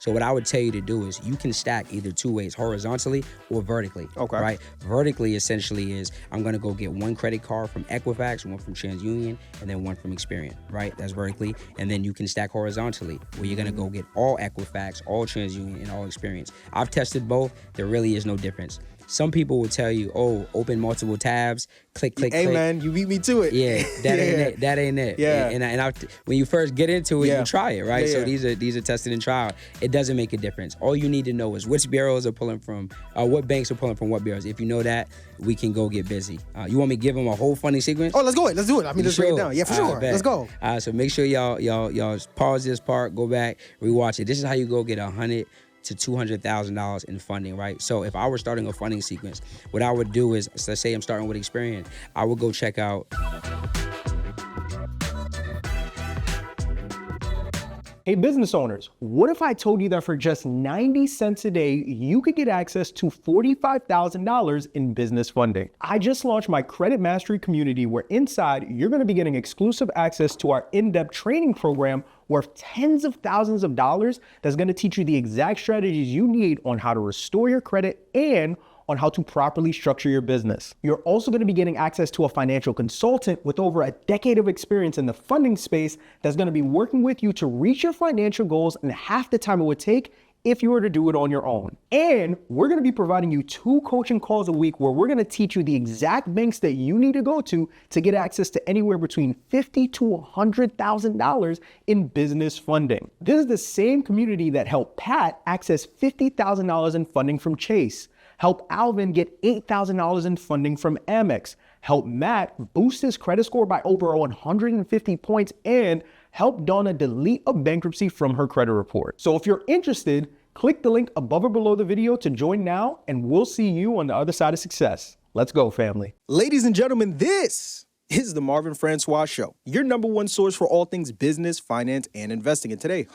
So what I would tell you to do is you can stack either two ways, horizontally or vertically. Okay. Right? Vertically essentially is I'm going to go get one credit card from Equifax, one from TransUnion, and then one from Experian. Right? That's vertically. And then you can stack horizontally where you're going to go get all Equifax, all TransUnion, and all Experian. I've tested both. There really is no difference. Some people will tell you, oh, open multiple tabs, click, Hey, click. man, you beat me to it. Yeah, that ain't it. That ain't it. Yeah. And when you first get into it, Yeah. you try it, right? Yeah, So yeah. these are tested and trial. It doesn't make a difference. All you need to know is which bureaus are pulling from, what banks are pulling from what bureaus. If you know that, we can go get busy. You want me to give them a whole funding sequence? Oh, let's go. Let's do it. I mean, let's break it Sure. down. Yeah, for sure. Bet. Let's go. So make sure y'all pause this part, go back, rewatch it. This is how you go get $100,000 to $200,000 in funding, right? So if I were starting a funding sequence, what I would do is, let's say I'm starting with Experian, I would go check out. Hey business owners, what if I told you that for just 90 cents a day, you could get access to $45,000 in business funding? I just launched my Credit Mastery community where inside you're gonna be getting exclusive access to our in-depth training program worth tens of thousands of dollars that's gonna teach you the exact strategies you need on how to restore your credit and on how to properly structure your business. You're also gonna be getting access to a financial consultant with over a decade of experience in the funding space that's gonna be working with you to reach your financial goals in half the time it would take if you were to do it on your own. And we're gonna be providing you 2 coaching calls a week where we're gonna teach you the exact banks that you need to go to get access to anywhere between $50,000 to $100,000 in business funding. This is the same community that helped Pat access $50,000 in funding from Chase, help Alvin get $8,000 in funding from Amex, help Matt boost his credit score by over 150 points, and help Donna delete a bankruptcy from her credit report. So if you're interested, click the link above or below the video to join now, and we'll see you on the other side of success. Let's go, family. Ladies and gentlemen, this is the Marvin Francois Show, your number one source for all things business, finance, and investing. And today,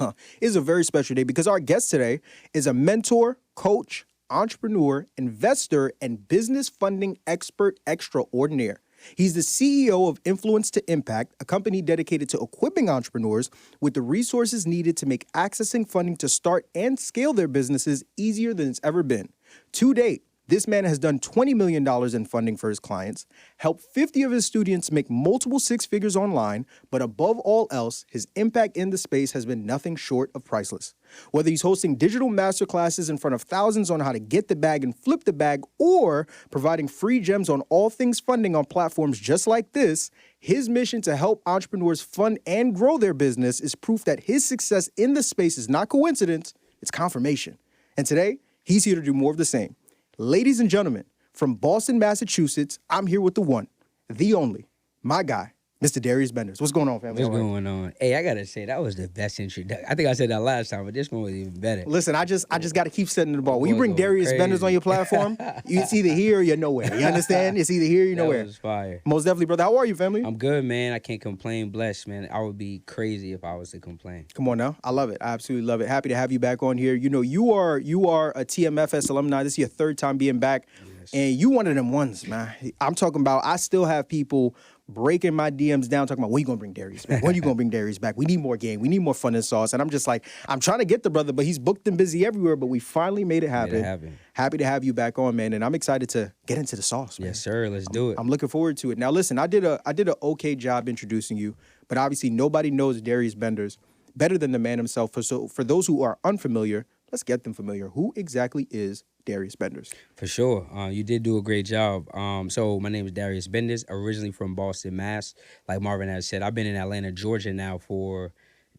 is a very special day because our guest today is a mentor, coach, entrepreneur, investor, and business funding expert extraordinaire. He's the CEO of Influence to Impact, a company dedicated to equipping entrepreneurs with the resources needed to make accessing funding to start and scale their businesses easier than it's ever been. To date, this man has done $20 million in funding for his clients, helped 50 of his students make multiple 6 figures online, but above all else, his impact in the space has been nothing short of priceless. Whether he's hosting digital masterclasses in front of thousands on how to get the bag and flip the bag, or providing free gems on all things funding on platforms just like this, his mission to help entrepreneurs fund and grow their business is proof that his success in the space is not coincidence, it's confirmation. And today, he's here to do more of the same. Ladies and gentlemen, from Boston, Massachusetts, I'm here with the one, the only, my guy, Mr. Darius Benders. What's going on, family? What's going on? Hey, I gotta say, that was the best introduction. I think I said that last time, but this one was even better. Listen, I just got to keep setting the ball. When you Boy, bring going Darius Benders crazy. on your platform, it's either here or you're nowhere. You understand? It's either here or you're That nowhere. was fire. Most definitely, brother. How are you, family? I'm good, man. I can't complain. Blessed, man. I would be crazy if I was to complain. Come on now. I love it. I absolutely love it. Happy to have you back on here. You know, you are a TMFS alumni. This is your 3rd time being back. Yes. And you one of them ones, man. I'm talking about, I still have people breaking my DMs down, talking about, when you gonna bring Darius back? When you gonna bring Darius back? We need more game. We need more fun and sauce. And I'm just like, I'm trying to get the brother, but he's booked and busy everywhere. But we finally made it happen. Happy to have you back on, man. And I'm excited to get into the sauce, man. Yes, sir. Let's do it. I'm looking forward to it. Now, listen, I did a okay job introducing you, but obviously nobody knows Darius Benders better than the man himself. So for those who are unfamiliar, let's get them familiar. Who exactly is Darius Benders? For sure. You did do a great job. So my name is Darius Benders, originally from Boston, Mass. Like Marvin has said, I've been in Atlanta, Georgia now for,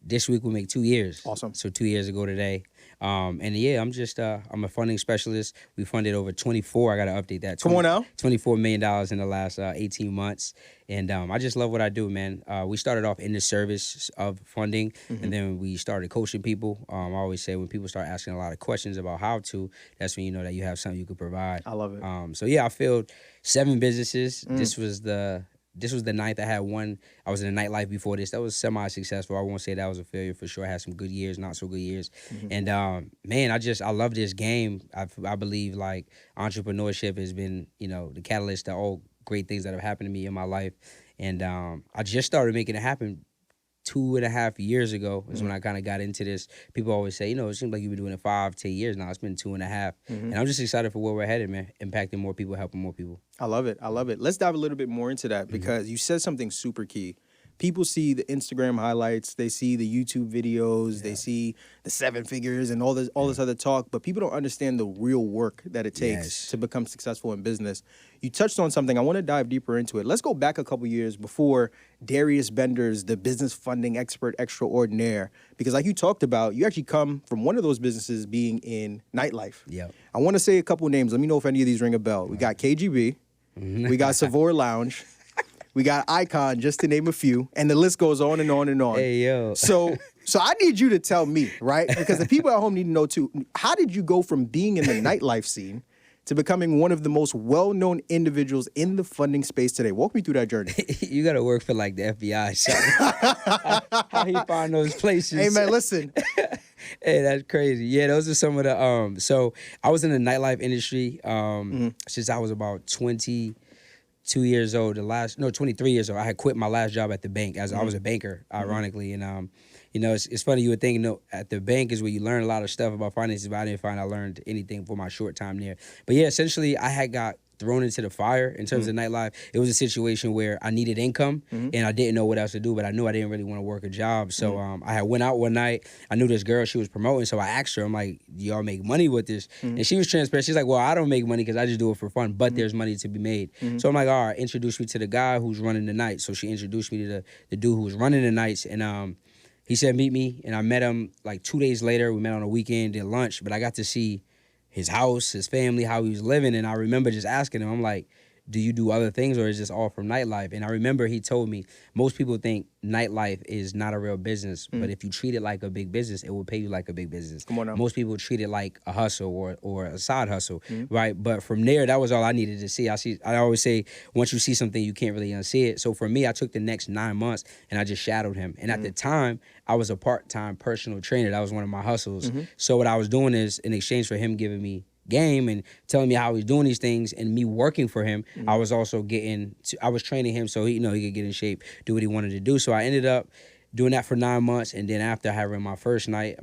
this week will make 2 years. Awesome. So 2 years ago today. And yeah, I'm a funding specialist. We funded over 24, I got to update that. Come on now. $24 million in the last 18 months. And I just love what I do, man. We started off in the service of funding, and then we started coaching people. I always say when people start asking a lot of questions about how to, that's when you know that you have something you could provide. I love it. So yeah, I filled 7 businesses. This was the 9th. I had one. I was in the nightlife before this. That was semi-successful. I won't say that was a failure for sure. I had some good years, not so good years. And man, I love this game. I believe like entrepreneurship has been, the catalyst to all great things that have happened to me in my life. And I just started making it happen 2.5 years ago is when I kind of got into this. People always say, it seems like you've been doing it 5-10 years now. It's been 2.5. And I'm just excited for where we're headed, man. Impacting more people, helping more people. I love it. Let's dive a little bit more into that because you said something super key. People see the Instagram highlights, they see the YouTube videos, they see the 7 figures and all this other talk, but people don't understand the real work that it takes to become successful in business. You touched on something. I want to dive deeper into it. Let's go back a couple years before Darius Benders, the business funding expert extraordinaire, because like you talked about, you actually come from one of those businesses being in nightlife. Yeah. I want to say a couple names. Let me know if any of these ring a bell. We got KGB. We got Savoy Lounge. We got Icon, just to name a few, and the list goes on and on and on. Hey, yo. So I need you to tell me, right? Because the people at home need to know too. How did you go from being in the nightlife scene to becoming one of the most well-known individuals in the funding space today? Walk me through that journey. You got to work for like the FBI. So how you find those places? Hey, man, listen. Hey, that's crazy. Yeah, those are some of the. So I was in the nightlife industry since I was about 22 years old. 23 years old. I had quit my last job at the bank as I was a banker, ironically. And it's funny. You would think, at the bank is where you learn a lot of stuff about finances, but I didn't find I learned anything for my short time there. But yeah, essentially, I had got thrown into the fire in terms of nightlife. It was a situation where I needed income and I didn't know what else to do, but I knew I didn't really want to work a job. So I had went out one night. I knew this girl she was promoting, so I asked her, I'm like, do y'all make money with this? And she was transparent. She's like, well, I don't make money because I just do it for fun, but there's money to be made. So I'm like, all right, introduce me to the guy who's running the night. So she introduced me to the dude who was running the nights, and he said, meet me, and I met him like 2 days later. We met on a weekend, did lunch, but I got to see his house, his family, how he was living. And I remember just asking him, I'm like, do you do other things or is this all from nightlife? And I remember he told me, most people think nightlife is not a real business, but if you treat it like a big business, it will pay you like a big business. Come on now. Most people treat it like a hustle or a side hustle, right? But from there, that was all I needed to see. I always say, once you see something, you can't really unsee it. So for me, I took the next 9 months and I just shadowed him. And at the time, I was a part-time personal trainer. That was one of my hustles. So what I was doing is, in exchange for him giving me game and telling me how he's doing these things and me working for him, I was also I was training him so he could get in shape, do what he wanted to do. So I ended up doing that for 9 months, and then after I ran my first night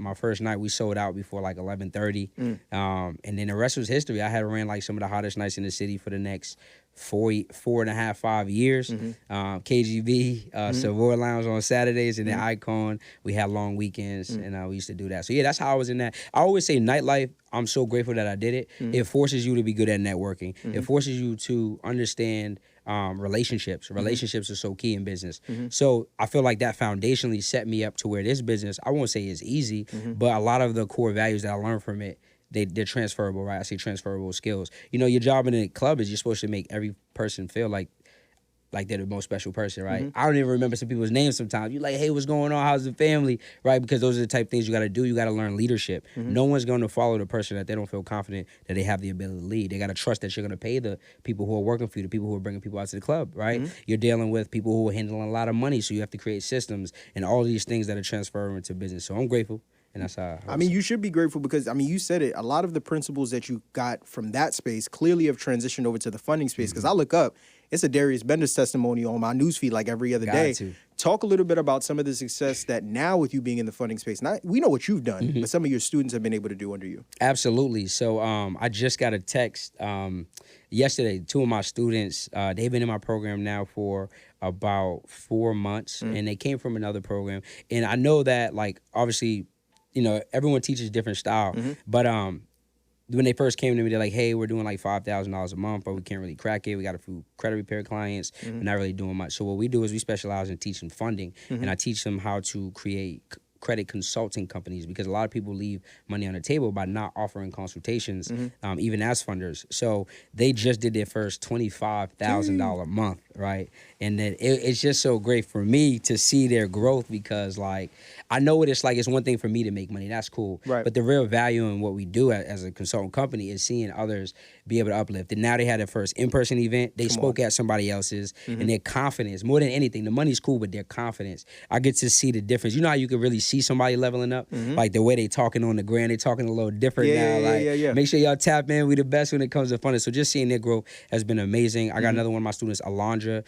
we sold out before like 11:30, and then the rest was history. I had ran like some of the hottest nights in the city for the next 4.5, 5 years. KGB, Savoy Lounge on Saturdays, and then Icon, we had long weekends, and we used to do that. So yeah, that's how I was in that. I always say nightlife, I'm so grateful that I did it. It forces you to be good at networking. It forces you to understand relationships. Relationships are so key in business. So I feel like that foundationally set me up to where this business, I won't say is easy, but a lot of the core values that I learned from it, they're transferable, right? I say transferable skills. Your job in a club is you're supposed to make every person feel like they're the most special person, right? I don't even remember some people's names sometimes. You're like, hey, what's going on? How's the family? Right? Because those are the type of things you got to do. You got to learn leadership. No one's going to follow the person that they don't feel confident that they have the ability to lead. They got to trust that you're going to pay the people who are working for you, the people who are bringing people out to the club, right? You're dealing with people who are handling a lot of money, so you have to create systems and all these things that are transferring into business. So I'm grateful. And that's how I mean, you should be grateful because, you said it. A lot of the principles that you got from that space clearly have transitioned over to the funding space. Because I look up, it's a Darius Benders testimony on my newsfeed like every other day. Talk a little bit about some of the success that now with you being in the funding space, we know what you've done, but some of your students have been able to do under you. Absolutely. So I just got a text yesterday. 2 of my students, they've been in my program now for about 4 months, and they came from another program. And I know that, like, obviously, everyone teaches different style, but when they first came to me, they're like, hey, we're doing like $5,000 a month, but we can't really crack it. We got a few credit repair clients. We're not really doing much. So what we do is we specialize in teaching funding, and I teach them how to create credit consulting companies, because a lot of people leave money on the table by not offering consultations, even as funders. So they just did their first $25,000 a month, right? And then it's just so great for me to see their growth, because like I know what it's like. It's one thing for me to make money, that's cool, right? But the real value in what we do as a consultant company is seeing others be able to uplift. And now they had their first in-person event. They spoke at somebody else's, and their confidence, more than anything, the money's cool, but their confidence, I get to see the difference. You know how you can really see somebody leveling up, like the way they talking on the ground, they talking a little different now. Make sure y'all tap in. We the best when it comes to funding. So just seeing their growth has been amazing. I got another one of my students, Alondra.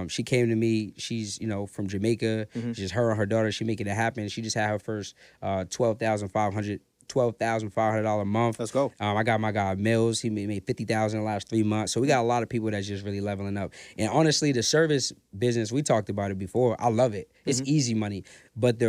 She came to me. She's from Jamaica. Just her and her daughter. She making it happen. She just had her first $12,500 a month. Let's go. I got my guy Mills. He made $50,000 in the last 3 months. So we got a lot of people that's just really leveling up. And honestly, the service business, we talked about it before. I love it. It's easy money. But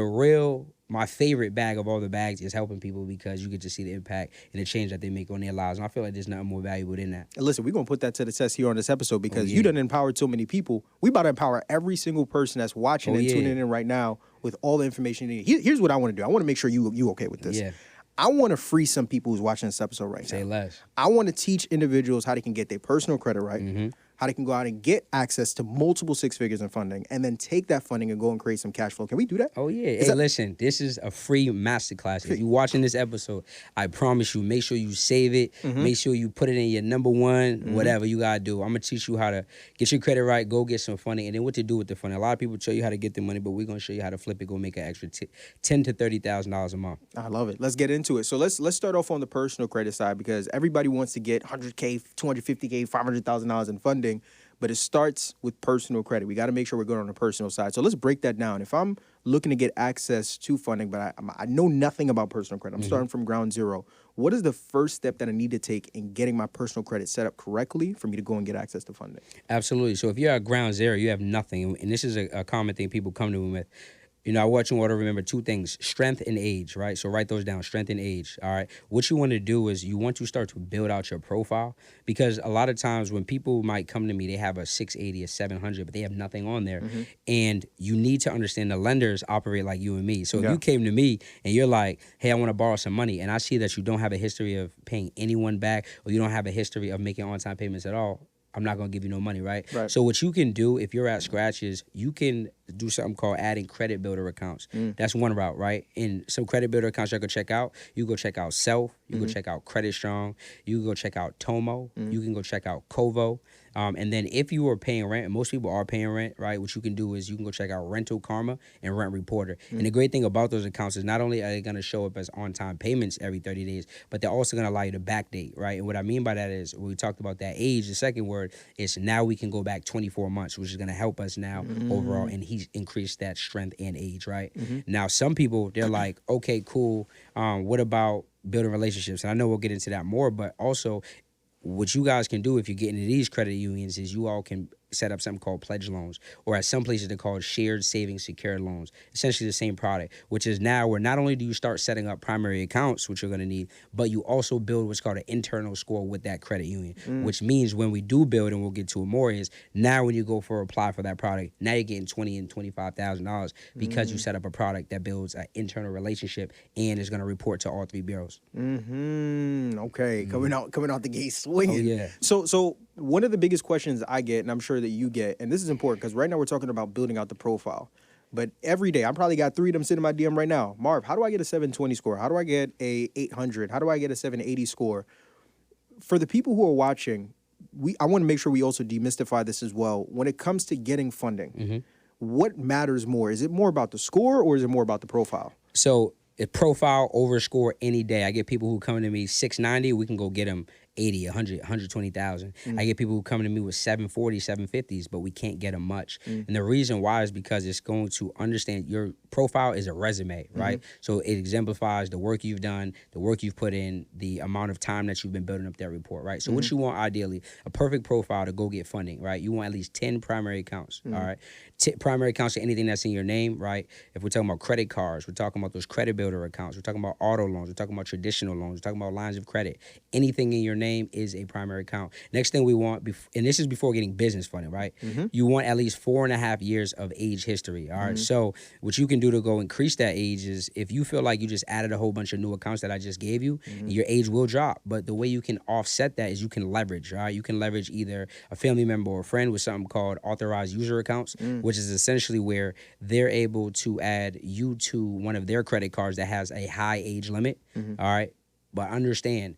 my favorite bag of all the bags is helping people because you get to see the impact and the change that they make on their lives. And I feel like there's nothing more valuable than that. And listen, we're going to put that to the test here on this episode because you done empowered so many people. We about to empower every single person that's watching and tuning in right now with all the information you need. Here's what I want to do. I want to make sure you okay with this. Yeah. I want to free some people who's watching this episode right now. Say less. I want to teach individuals how they can get their personal credit right, how they can go out and get access to multiple six figures in funding, and then take that funding and go and create some cash flow. Can we do that? Oh, yeah. Listen, this is a free masterclass. If you're watching this episode, I promise you, make sure you save it. Make sure you put it in your number one, whatever you got to do. I'm going to teach you how to get your credit right, go get some funding, and then what to do with the funding. A lot of people show you how to get the money, but we're going to show you how to flip it, go make an extra $10,000 to $30,000 a month. I love it. Let's get into it. So let's start off on the personal credit side because everybody wants to get $100K, $250K, $500,000 in funding, but it starts with personal credit. We got to make sure we're good on the personal side. So let's break that down. If I'm looking to get access to funding, but I know nothing about personal credit, I'm starting from ground zero. What is the first step that I need to take in getting my personal credit set up correctly for me to go and get access to funding? Absolutely. So if you're at ground zero, you have nothing. And this is a common thing people come to me with. I want you all to remember two things, strength and age, right? So write those down, strength and age, all right? What you want to do is you want to start to build out your profile because a lot of times when people might come to me, they have a 680, a 700, but they have nothing on there. And you need to understand the lenders operate like you and me. So if you came to me and you're like, hey, I want to borrow some money, and I see that you don't have a history of paying anyone back or you don't have a history of making on-time payments at all, I'm not going to give you no money, right? So what you can do if you're at scratch is you can do something called adding credit builder accounts. That's one route, right? And some credit builder accounts you can check out. You go check out Self. You go check out Credit Strong. You can go check out Tomo. You can go check out Kovo. And then if you are paying rent, and most people are paying rent, right, what you can do is you can go check out Rental Karma and Rent Reporter. And the great thing about those accounts is not only are they going to show up as on-time payments every 30 days, but they're also going to allow you to backdate, right? And what I mean by that is when we talked about that age, the second word is now we can go back 24 months, which is going to help us now overall and increase that strength and age, right? Now, some people, they're like, okay, cool. What about building relationships? And I know we'll get into that more, but also what you guys can do if you get into these credit unions is you all can set up something called pledge loans, or at some places they're called shared savings secured loans, essentially the same product, which is now where not only do you start setting up primary accounts, which you're going to need, but you also build what's called an internal score with that credit union, which means when we do build, and we'll get to it more, is now when you go for apply for that product, now you're getting $20,000 and $25,000 because you set up a product that builds an internal relationship and is going to report to all three bureaus. Okay, coming out the gate swinging. Oh, yeah. So one of the biggest questions I get, and I'm sure that you get, and this is important because right now we're talking about building out the profile, but every day, I probably got 3 of them sitting in my DM right now. Marv, how do I get a 720 score? How do I get a 800? How do I get a 780 score? For the people who are watching, I want to make sure we also demystify this as well. When it comes to getting funding, what matters more? Is it more about the score or is it more about the profile? So a profile over score any day. I get people who come to me 690, we can go get them 80, 100, 120,000. I get people who come to me with 740, 750s, but we can't get them much. And the reason why is because it's going to understand your profile is a resume, right? So it exemplifies the work you've done, the work you've put in, the amount of time that you've been building up that report, right? So what you want ideally, a perfect profile to go get funding, right? You want at least 10 primary accounts, all right? Primary accounts are anything that's in your name, right? If we're talking about credit cards, we're talking about those credit builder accounts, we're talking about auto loans, we're talking about traditional loans, we're talking about lines of credit. Anything in your name is a primary account. Next thing we want, and this is before getting business funding, right? You want at least 4.5 years of age history, all right? So what you can do to go increase that age is if you feel like you just added a whole bunch of new accounts that I just gave you, your age will drop. But the way you can offset that is you can leverage, all right? You can leverage either a family member or a friend with something called authorized user accounts, which is essentially where they're able to add you to one of their credit cards that has a high age limit, all right? But understand,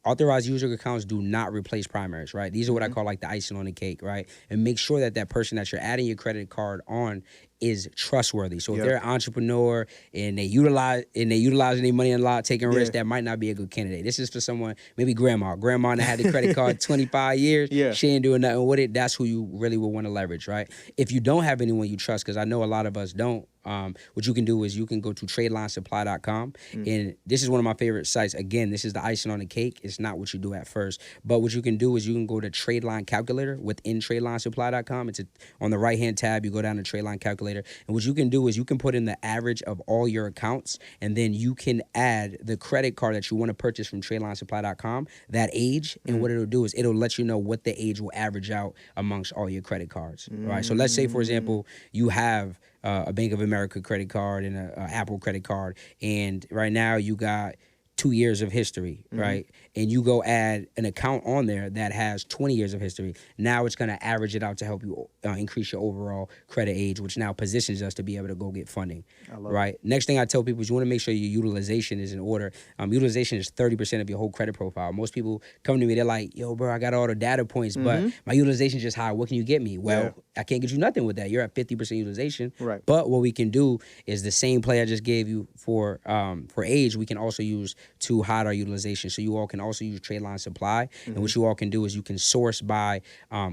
authorized user accounts do not replace primaries, right? These are what I call like the icing on the cake, right? And make sure that that person that you're adding your credit card on is trustworthy. So if they're an entrepreneur and they utilizing their money a lot, taking risks, that might not be a good candidate. This is for someone, maybe grandma that had the credit card 25 years. She ain't doing nothing with it. That's who you really will want to leverage, right? If you don't have anyone you trust, because I know a lot of us don't, what you can do is you can go to TradelineSupply.com, and this is one of my favorite sites. Again, this is the icing on the cake. It's not what you do at first, but what you can do is you can go to Tradeline Calculator within TradelineSupply.com. It's on the right-hand tab. You go down to Tradeline Calculator, and what you can do is you can put in the average of all your accounts, and then you can add the credit card that you want to purchase from TradelineSupply.com, that age, and what it'll do is it'll let you know what the age will average out amongst all your credit cards, right? So let's say, for example, you have a Bank of America credit card and a Apple credit card, and right now you got 2 years of history, right? And you go add an account on there that has 20 years of history. Now it's going to average it out to help you increase your overall credit age, which now positions us to be able to go get funding, right? Next thing I tell people is you want to make sure your utilization is in order. Utilization is 30% of your whole credit profile. Most people come to me, they're like, yo, bro, I got all the data points, but my utilization is just high. What can you get me? Well, I can't get you nothing with that. You're at 50% utilization. Right. But what we can do is the same play I just gave you for age, we can also use to hide our utilization. So you all can also use Tradeline Supply. And what you all can do is you can source by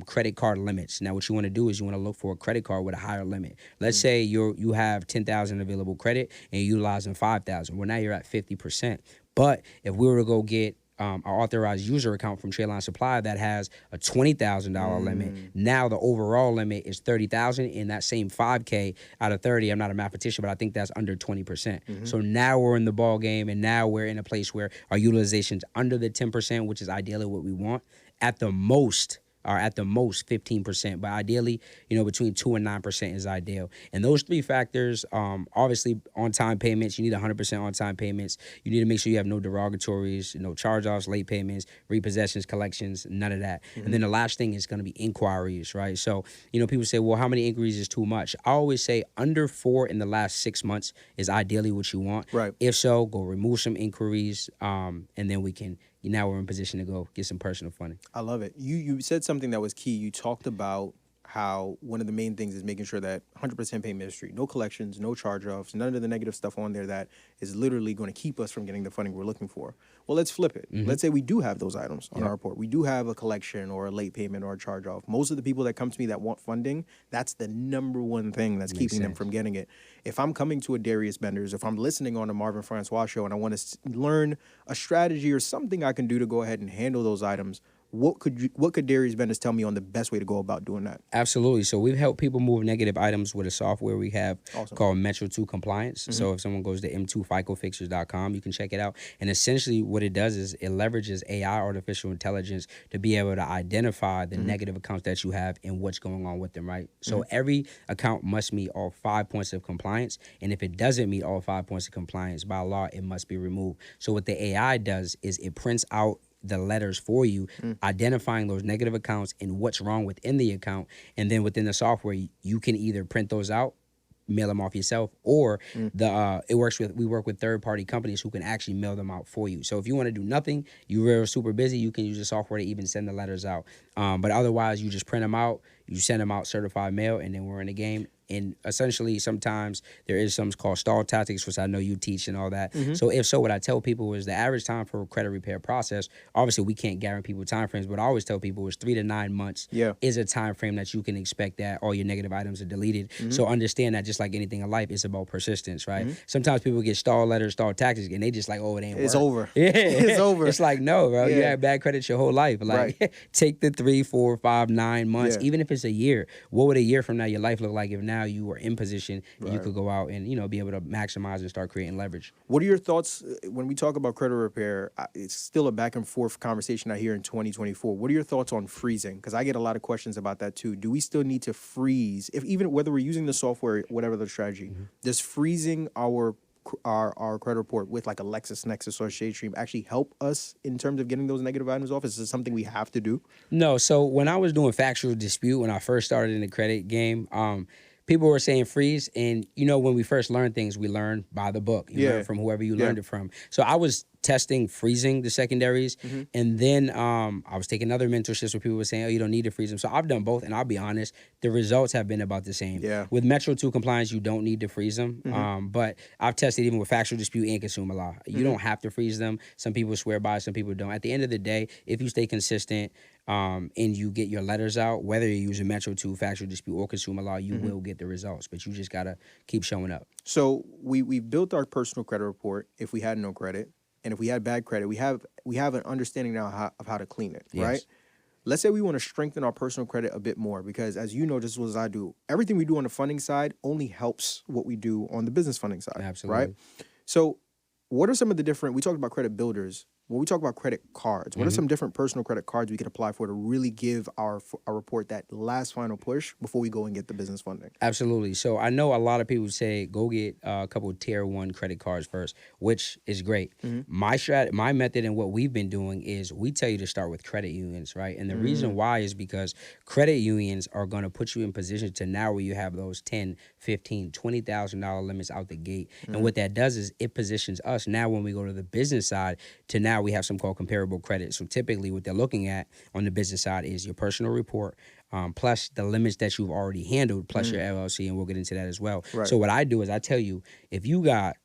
credit card limits. Now, what you want to do is you want to look for a credit card with a higher limit. Let's say you have 10,000 available credit and you're utilizing 5,000. Well, now you're at 50%. But if we were to go get our authorized user account from Tradeline Supply that has a $20,000 limit. Now the overall limit is $30,000, and that same 5K out of 30. I'm not a mathematician, but I think that's under 20%. So now we're in the ball game, and now we're in a place where our utilization's under the 10%, which is ideally what we want. At the most 15%, but ideally, between 2 and 9% is ideal. And those three factors, obviously, on-time payments. You need 100% on-time payments. You need to make sure you have no derogatories, no charge-offs, late payments, repossessions, collections, none of that. And then the last thing is going to be inquiries, right? So, people say, well, how many inquiries is too much? I always say under 4 in the last 6 months is ideally what you want. Right. If so, go remove some inquiries, and then we can. Now we're in position to go get some personal funding. I love it. You said something that was key. You talked about how one of the main things is making sure that 100% payment history, no collections, no charge-offs, none of the negative stuff on there that is literally going to keep us from getting the funding we're looking for. Well, let's flip it. Let's say we do have those items on our report. We do have a collection or a late payment or a charge-off. Most of the people that come to me that want funding, that's the number one thing that's keeping them from getting it. If I'm coming to a Darius Benders, if I'm listening on a Marvin Francois show and I want to learn a strategy or something I can do to go ahead and handle those items, what could Darius Benders tell me on the best way to go about doing that? Absolutely. So we've helped people move negative items with a software we have called Metro 2 Compliance. So if someone goes to m2ficofixers.com, you can check it out. And essentially what it does is it leverages AI, artificial intelligence, to be able to identify the negative accounts that you have and what's going on with them, right? So every account must meet all 5 points of compliance. And if it doesn't meet all 5 points of compliance, by law, it must be removed. So what the AI does is it prints out the letters for you, identifying those negative accounts and what's wrong within the account. And then within the software, you can either print those out, mail them off yourself, or we work with third-party companies who can actually mail them out for you. So if you want to do nothing, you're super busy, you can use the software to even send the letters out. But otherwise, you just print them out, you send them out certified mail, and then we're in the game. And essentially, sometimes there is something called stall tactics, which I know you teach and all that. So if so, what I tell people is the average time for a credit repair process, obviously we can't guarantee people time frames, but I always tell people is 3 to 9 months is a time frame that you can expect that all your negative items are deleted. So understand that just like anything in life, it's about persistence, right? Sometimes people get stall letters, stall tactics, and they just like, oh, it ain't It's work. over. Yeah. It's over. It's like, no, bro, you had bad credit your whole life. Like, take the 3, 4, 5, 9 months, even if it's a year. What would a year from now your life look like if now you were in position and you could go out and, be able to maximize and start creating leverage? What are your thoughts when we talk about credit repair? It's still a back and forth conversation I hear in 2024. What are your thoughts on freezing? Because I get a lot of questions about that too. Do we still need to freeze, even whether we're using the software, whatever the strategy, does freezing our credit report with like a LexisNexis or Shade Stream actually help us in terms of getting those negative items off? Is this something we have to do? No. So when I was doing factual dispute, when I first started in the credit game, people were saying freeze. And, when we first learn things, we learn by the book. You learn from whoever you learned it from. So I was testing, freezing the secondaries. And then I was taking other mentorships where people were saying, oh, you don't need to freeze them. So I've done both, and I'll be honest, the results have been about the same. Yeah. With Metro 2 compliance, you don't need to freeze them. But I've tested even with factual dispute and consumer law. You don't have to freeze them. Some people swear by it, some people don't. At the end of the day, if you stay consistent and you get your letters out, whether you're using Metro 2, factual dispute, or consumer law, you will get the results. But you just got to keep showing up. So we built our personal credit report if we had no credit. And if we had bad credit, we have an understanding now of how to clean it, Yes. right? Let's say we want to strengthen our personal credit a bit more because, as you know, just as well as I do, everything we do on the funding side only helps what we do on the business funding side, Absolutely. right? So what are some of the different, we talked about credit builders. When we talk about credit cards, what are some different personal credit cards we could apply for to really give our report that last final push before we go and get the business funding? Absolutely. So I know a lot of people say go get a couple of tier 1 credit cards first, which is great. My method and what we've been doing is we tell you to start with credit unions, right? And the reason why is because credit unions are going to put you in position to now where you have those $10, $15, $20,000 limits out the gate. And what that does is it positions us now when we go to the business side to now we have something called comparable credit. So typically what they're looking at on the business side is your personal report, plus the limits that you've already handled, plus your LLC, and we'll get into that as well. Right. So what I do is I tell you, if you got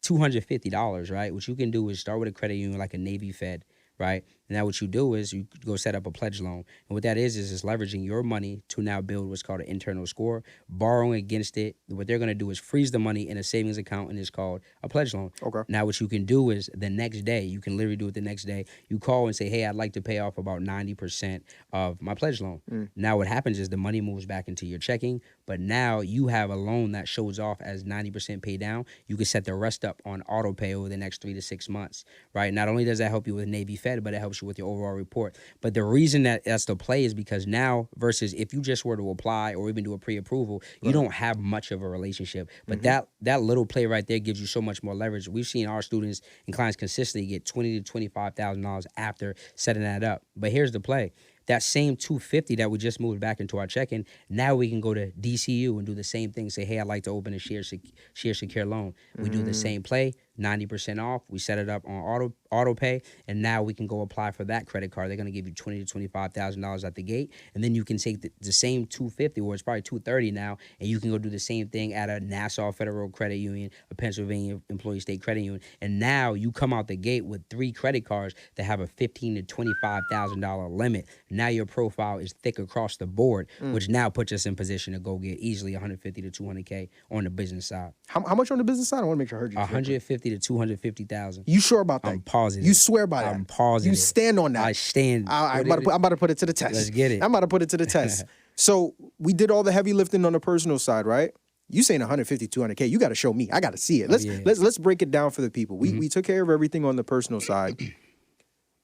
$250, right, what you can do is start with a credit union like a Navy Fed, right? Now what you do is you go set up a pledge loan. And what that is it's leveraging your money to now build what's called an internal score, borrowing against it. What they're going to do is freeze the money in a savings account, and it's called a pledge loan. Okay. Now what you can do is the next day, you can literally do it the next day. You call and say, hey, I'd like to pay off about 90% of my pledge loan. Now what happens is the money moves back into your checking, but now you have a loan that shows off as 90% paid down. You can set the rest up on auto pay over the next 3 to 6 months, right? Not only does that help you with Navy Fed, but it helps you with your overall report. But the reason that that's the play is because now versus if you just were to apply or even do a pre-approval, you don't have much of a relationship. But that little play right there gives you so much more leverage. We've seen our students and clients consistently get $20,000 to $25,000 after setting that up. But here's the play. That same $250 that we just moved back into our checking, now we can go to DCU and do the same thing. Say, hey, I'd like to open a share secure loan. We do the same play, 90% off. We set it up on auto pay, and now we can go apply for that credit card. They're going to give you $20,000 to $25,000 at the gate, and then you can take the same $250, or it's probably $230 now, and you can go do the same thing at a Nassau Federal Credit Union, a Pennsylvania Employee State Credit Union, and now you come out the gate with 3 credit cards that have a $15,000 to $25,000 limit. Now your profile is thick across the board, which now puts us in position to go get easily $150,000 to $200,000 on the business side. How much on the business side? I want to make sure I heard you. $150,000 to $250,000. You sure about that? I'm positive. You swear by that? I'm positive. You stand on that? I stand. I'm about to put it to the test. Let's get it. I'm about to put it to the test. So we did all the heavy lifting on the personal side, right? You saying 150, 200K? You got to show me. I got to see it. Let's break it down for the people. We took care of everything on the personal side.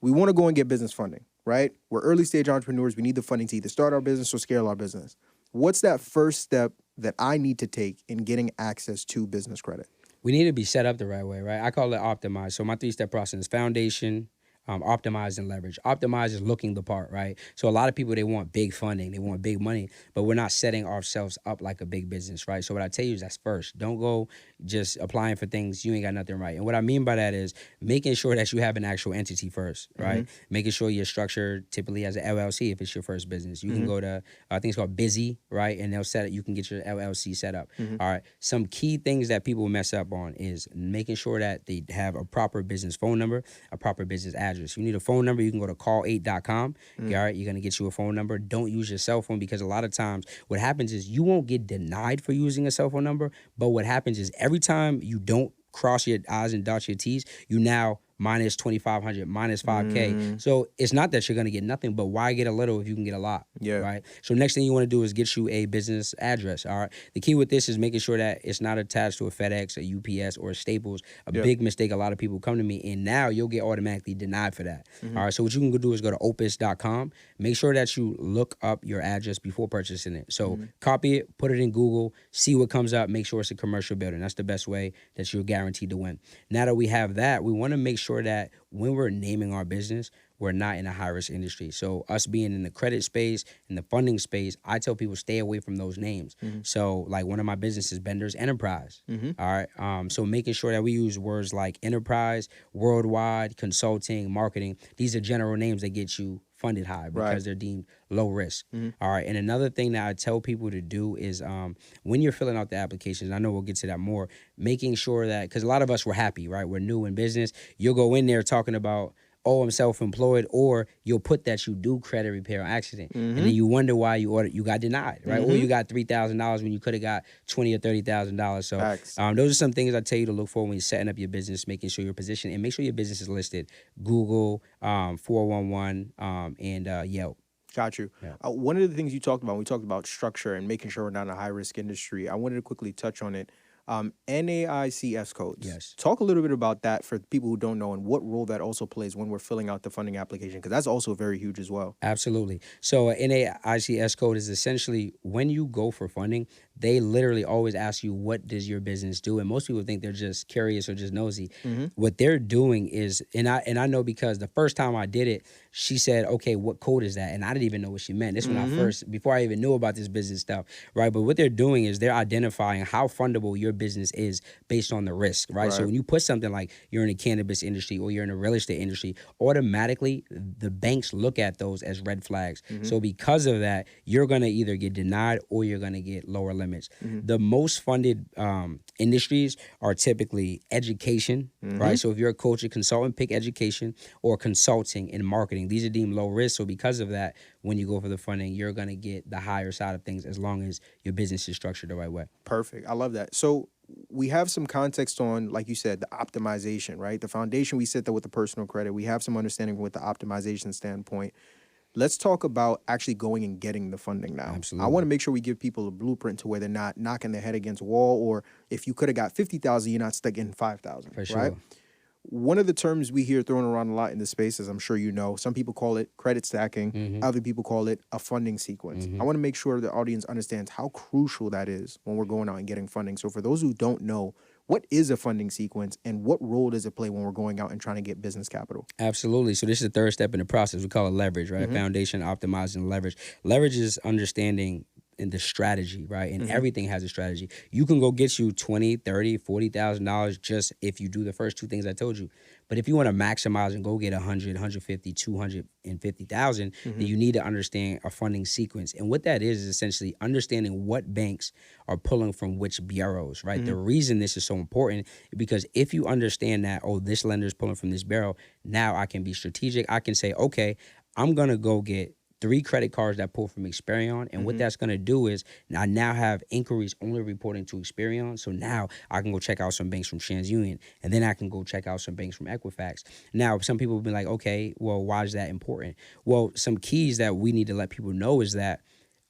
We want to go and get business funding, right? We're early stage entrepreneurs. We need the funding to either start our business or scale our business. What's that first step that I need to take in getting access to business credit? We need to be set up the right way, right? I call it optimize. So my 3-step process is foundation, optimize, and leverage. Optimize is looking the part, right? So a lot of people, they want big funding, they want big money, but we're not setting ourselves up like a big business, right? So what I tell you is that's first. Don't go just applying for things you ain't got nothing right. And what I mean by that is making sure that you have an actual entity first, right? Making sure you're structured typically as an LLC if it's your first business. You can go to, I think it's called Busy, right? And they'll set it, you can get your LLC set up. All right. Some key things that people mess up on is making sure that they have a proper business phone number, a proper business address. You need a phone number, you can go to call8.com. All right, you're going to get you a phone number. Don't use your cell phone because a lot of times what happens is you won't get denied for using a cell phone number, but what happens is every time you don't cross your I's and dot your T's, you now minus 2,500, minus 5K. So it's not that you're going to get nothing, but why get a little if you can get a lot? Yeah. Right. So next thing you want to do is get you a business address. All right. The key with this is making sure that it's not attached to a FedEx, a UPS, or a Staples. A big mistake. A lot of people come to me, and now you'll get automatically denied for that. All right. So what you can go do is go to opus.com. Make sure that you look up your address before purchasing it. So copy it, put it in Google, see what comes up. Make sure it's a commercial building. That's the best way that you're guaranteed to win. Now that we have that, we want to make sure that when we're naming our business, we're not in a high risk industry. So us being in the credit space, in the funding space, I tell people stay away from those names. So like one of my businesses, Benders Enterprise. All right. So making sure that we use words like enterprise, worldwide, consulting, marketing. These are general names that get you funded high because they're deemed low risk. All right. And another thing that I tell people to do is when you're filling out the applications, I know we'll get to that more, making sure that, because a lot of us were happy, right? We're new in business. You'll go in there talking about, oh, I'm self-employed, or you'll put that you do credit repair or accident, and then you wonder why you got denied, right? Or you got $3,000 when you could have got $20,000 or $30,000. So those are some things I tell you to look for when you're setting up your business, making sure you're positioned, and make sure your business is listed. Google, 411, and Yelp. Got you. Yeah. One of the things you talked about, we talked about structure and making sure we're not in a high-risk industry. I wanted to quickly touch on it. NAICS codes. Yes. Talk a little bit about that for people who don't know and what role that also plays when we're filling out the funding application, because that's also very huge as well. Absolutely. So NAICS code is essentially when you go for funding, they literally always ask you, what does your business do? And most people think they're just curious or just nosy. What they're doing is, and I know because the first time I did it, she said, okay, what code is that? And I didn't even know what she meant. This when I first, before I even knew about this business stuff, right? But what they're doing is they're identifying how fundable your business is based on the risk, right? So when you put something like you're in the cannabis industry or you're in the real estate industry, automatically the banks look at those as red flags. So because of that, you're going to either get denied or you're going to get lower limits. The most funded industries are typically education, right? So if you're a coach or consultant, pick education or consulting and marketing. These are deemed low risk. So because of that, when you go for the funding, you're going to get the higher side of things as long as your business is structured the right way. Perfect. I love that. So we have some context on, like you said, the optimization, right? The foundation, we set that with the personal credit. We have some understanding with the optimization standpoint. Let's talk about actually going and getting the funding now. Absolutely. I want to make sure we give people a blueprint to where they're not knocking their head against a wall, or if you could have got 50,000, you're not stuck getting 5,000. For sure. Right? One of the terms we hear thrown around a lot in this space, as I'm sure you know, some people call it credit stacking. Other people call it a funding sequence. I want to make sure the audience understands how crucial that is when we're going out and getting funding. So for those who don't know, what is a funding sequence and what role does it play when we're going out and trying to get business capital? Absolutely. So this is the third step in the process. We call it leverage, right? Foundation, optimizing, leverage. Leverage is understanding in the strategy, right? And everything has a strategy. You can go get you $20,000, $30,000, $40,000 just if you do the first two things I told you. But if you want to maximize and go get 100, 150, 250,000, then you need to understand a funding sequence. And what that is essentially understanding what banks are pulling from which bureaus, right? The reason this is so important is because if you understand that, oh, this lender is pulling from this bureau, now I can be strategic. I can say, okay, I'm going to go get 3 credit cards that pull from Experian. And what that's going to do is I now have inquiries only reporting to Experian. So now I can go check out some banks from TransUnion, and then I can go check out some banks from Equifax. Now, some people will be like, okay, well, why is that important? Well, some keys that we need to let people know is that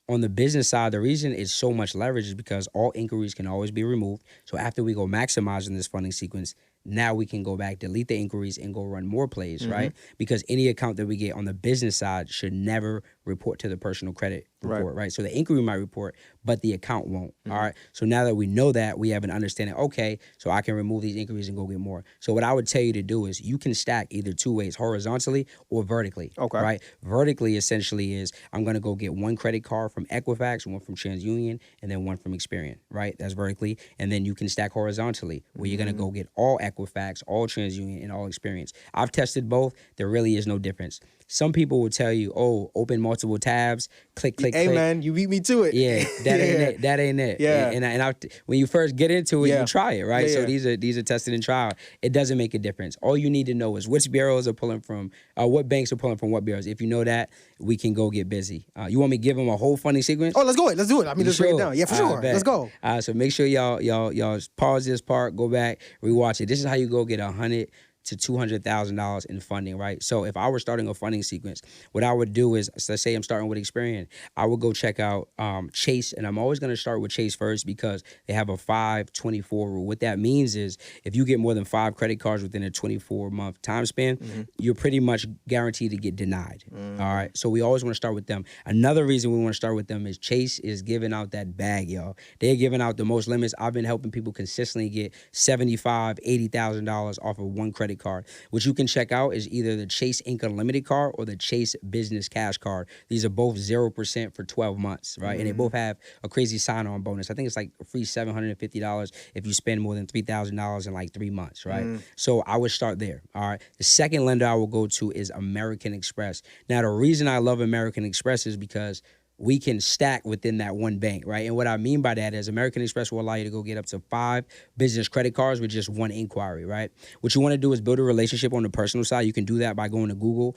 on the business side, the reason it's so much leverage is because all inquiries can always be removed. So after we go maximizing this funding sequence, now we can go back, delete the inquiries, and go run more plays, right? Because any account that we get on the business side should never report to the personal credit report, right? So the inquiry might report, but the account won't, all right? So now that we know that, we have an understanding, okay, so I can remove these inquiries and go get more. So what I would tell you to do is you can stack either 2 ways, horizontally or vertically, right? Vertically essentially is I'm going to go get 1 credit card from Equifax, 1 from TransUnion, and then 1 from Experian, right? That's vertically. And then you can stack horizontally where you're going to go get all Equifax, all TransUnion, and all Experience. I've tested both. There really is no difference. Some people will tell you, oh, open multiple tabs, click, click, Hey, click. man, you beat me to it. Yeah, that ain't it. That ain't it. Yeah. And when you first get into it, you try it, right? So these are tested and trial. It doesn't make a difference. All you need to know is which bureaus are pulling from, what banks are pulling from what bureaus. If you know that, we can go get busy. You want me to give them a whole funding sequence? Oh, let's go. Let's do it. I mean, let's break it down. Yeah, for sure. Bet. Let's go. So make sure y'all pause this part, go back, rewatch it. This is how you go get $100,000 to $200,000 in funding, right? So if I were starting a funding sequence, what I would do is, let's say I'm starting with Experian, I would go check out Chase, and I'm always going to start with Chase first because they have a 5-24 rule. What that means is if you get more than 5 credit cards within a 24-month time span, you're pretty much guaranteed to get denied, all right? So we always want to start with them. Another reason we want to start with them is Chase is giving out that bag, y'all. They're giving out the most limits. I've been helping people consistently get $75,000, $80,000 off of 1 credit credit card. What you can check out is either the Chase Ink Unlimited card or the Chase Business Cash card. These are both 0% for 12 months, right? And they both have a crazy sign-on bonus. I think it's like a free $750 if you spend more than $3,000 in like 3 months, right? So I would start there, all right? The second lender I will go to is American Express. Now, the reason I love American Express is because we can stack within that one bank, right? And what I mean by that is American Express will allow you to go get up to 5 business credit cards with just one inquiry, right? What you want to do is build a relationship on the personal side. You can do that by going to Google,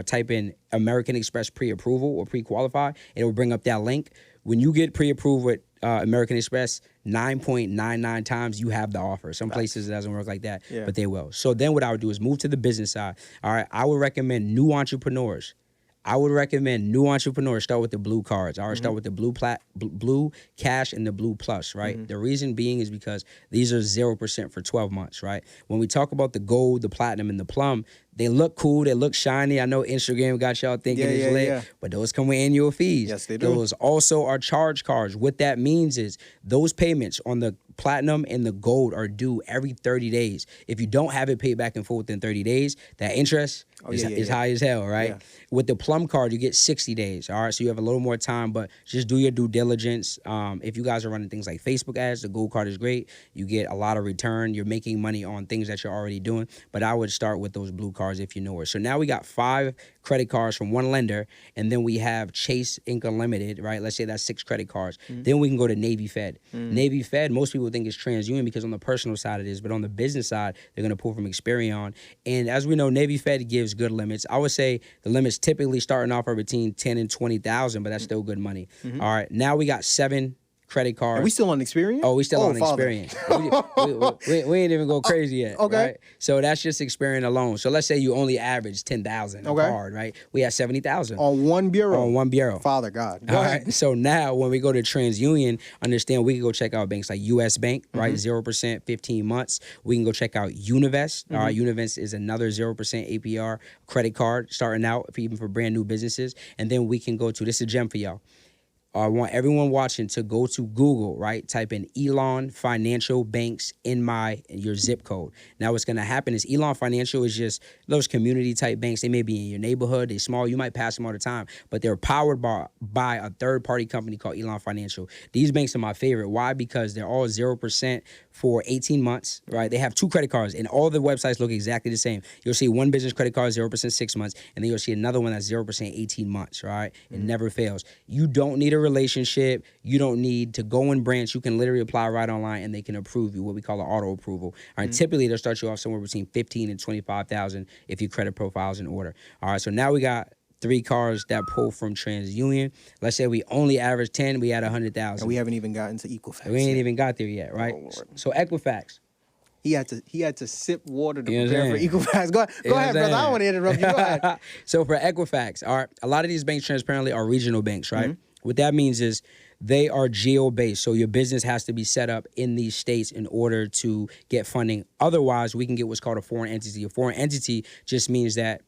type in American Express pre-approval or pre-qualify. It will bring up that link. When you get pre-approved with American Express, 9.99 times you have the offer. Some places it doesn't work like that, but they will. So then what I would do is move to the business side. All right, I would recommend new entrepreneurs. Start with the blue cards. All right, start with the blue cash and the blue plus, right? The reason being is because these are 0% for 12 months, right? When we talk about the gold, the platinum, and the plum, they look cool, they look shiny. I know Instagram got y'all thinking it's lit, but those come with annual fees. Yes, they do. Those also are charge cards. What that means is those payments on the platinum and the gold are due every 30 days. If you don't have it paid back and forth within 30 days, that interest is high as hell, right? Yeah. With the plum card, you get 60 days, all right? So you have a little more time, but just do your due diligence. If you guys are running things like Facebook ads, the gold card is great. You get a lot of return. You're making money on things that you're already doing, but I would start with those blue cards if you know it. So now we got 5 credit cards from one lender, and then we have Chase Ink Unlimited, right? Let's say that's 6 credit cards. Then we can go to Navy Fed. Navy Fed, most people think it's TransUnion because on the personal side it is, but on the business side, they're going to pull from Experian. And as we know, Navy Fed gives good limits. I would say the limits typically starting off are between 10 and 20,000, but that's still good money. All right, now we got 7 credit cards. Are we still on Experian? Oh, we still on Father. Experian. we ain't even go crazy yet. Okay. Right? So that's just Experian alone. So let's say you only average 10,000 a card, right? We have 70,000 On one bureau. on one bureau. Father God. All right. So now when we go to TransUnion, understand we can go check out banks like US Bank, right? 0%, 15 months. We can go check out Univest. All right. Univest is another 0% APR credit card starting out even for brand new businesses. And then we can go to, this is a gem for y'all. I want everyone watching to go to Google, right? Type in Elon Financial Banks in your zip code. Now what's going to happen is Elon Financial is just those community type banks. They may be in your neighborhood. They're small. You might pass them all the time, but they're powered by a third party company called Elon Financial. These banks are my favorite. Why? Because they're all 0% for 18 months, right? They have 2 credit cards and all the websites look exactly the same. You'll see one business credit card, 0% 6 months, and then you'll see another one that's 0% 18 months, right? It never fails. You don't need a relationship. You don't need to go in branch. You can literally apply right online and they can approve you, what we call an auto approval. All right, typically they'll start you off somewhere between 15 and 25,000 if your credit profile is in order. All right, so now we got 3 cards that pull from TransUnion. Let's say we only average 10, we had 100,000. And we haven't even gotten to Equifax. We ain't even got there yet, right? Oh, Lord. So Equifax. He had to sip water to You know prepare what for I'm Equifax. Go ahead, brother. I don't want to interrupt you. Go ahead. So for Equifax, a lot of these banks transparently are regional banks, right? What that means is they are geo-based. So your business has to be set up in these states in order to get funding. Otherwise, we can get what's called a foreign entity. A foreign entity just means that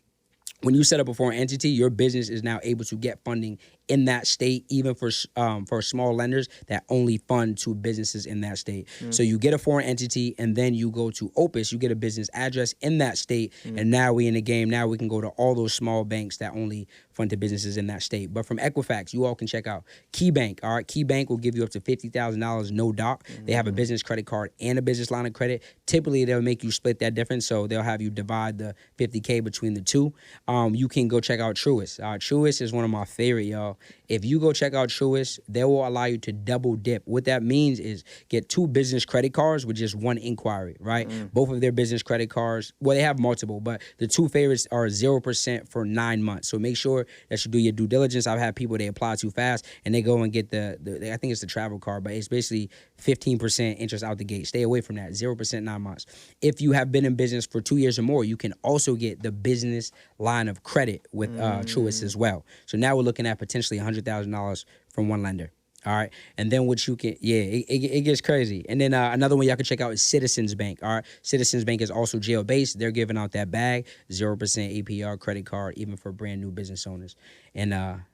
when you set up a foreign entity, your business is now able to get funding in that state, even for small lenders that only fund to businesses in that state. So you get a foreign entity, and then you go to Opus. You get a business address in that state, and now we in the game. Now we can go to all those small banks that only fund to businesses in that state. But from Equifax, you all can check out KeyBank. All right, KeyBank will give you up to $50,000 no doc. They have a business credit card and a business line of credit. Typically, they'll make you split that difference, so they'll have you divide the $50K between the two. You can go check out Truist. Truist is one of my favorite, y'all. If you go check out Truist, they will allow you to double dip. What that means is get 2 business credit cards with just 1 inquiry, right? Both of their business credit cards, well, they have multiple, but the 2 favorites are 0% for 9 months. So make sure that you do your due diligence. I've had people, they apply too fast and they go and get I think it's the travel card, but it's basically 15% interest out the gate. Stay away from that, 0% 9 months. If you have been in business for 2 years or more, you can also get the business line of credit with Truist as well. So now we're looking at potentially $100,000 from one lender. All right. And then what you can, it gets crazy. And then another one y'all can check out is Citizens Bank. All right. Citizens Bank is also jail-based. They're giving out that bag, 0% APR credit card, even for brand new business owners. And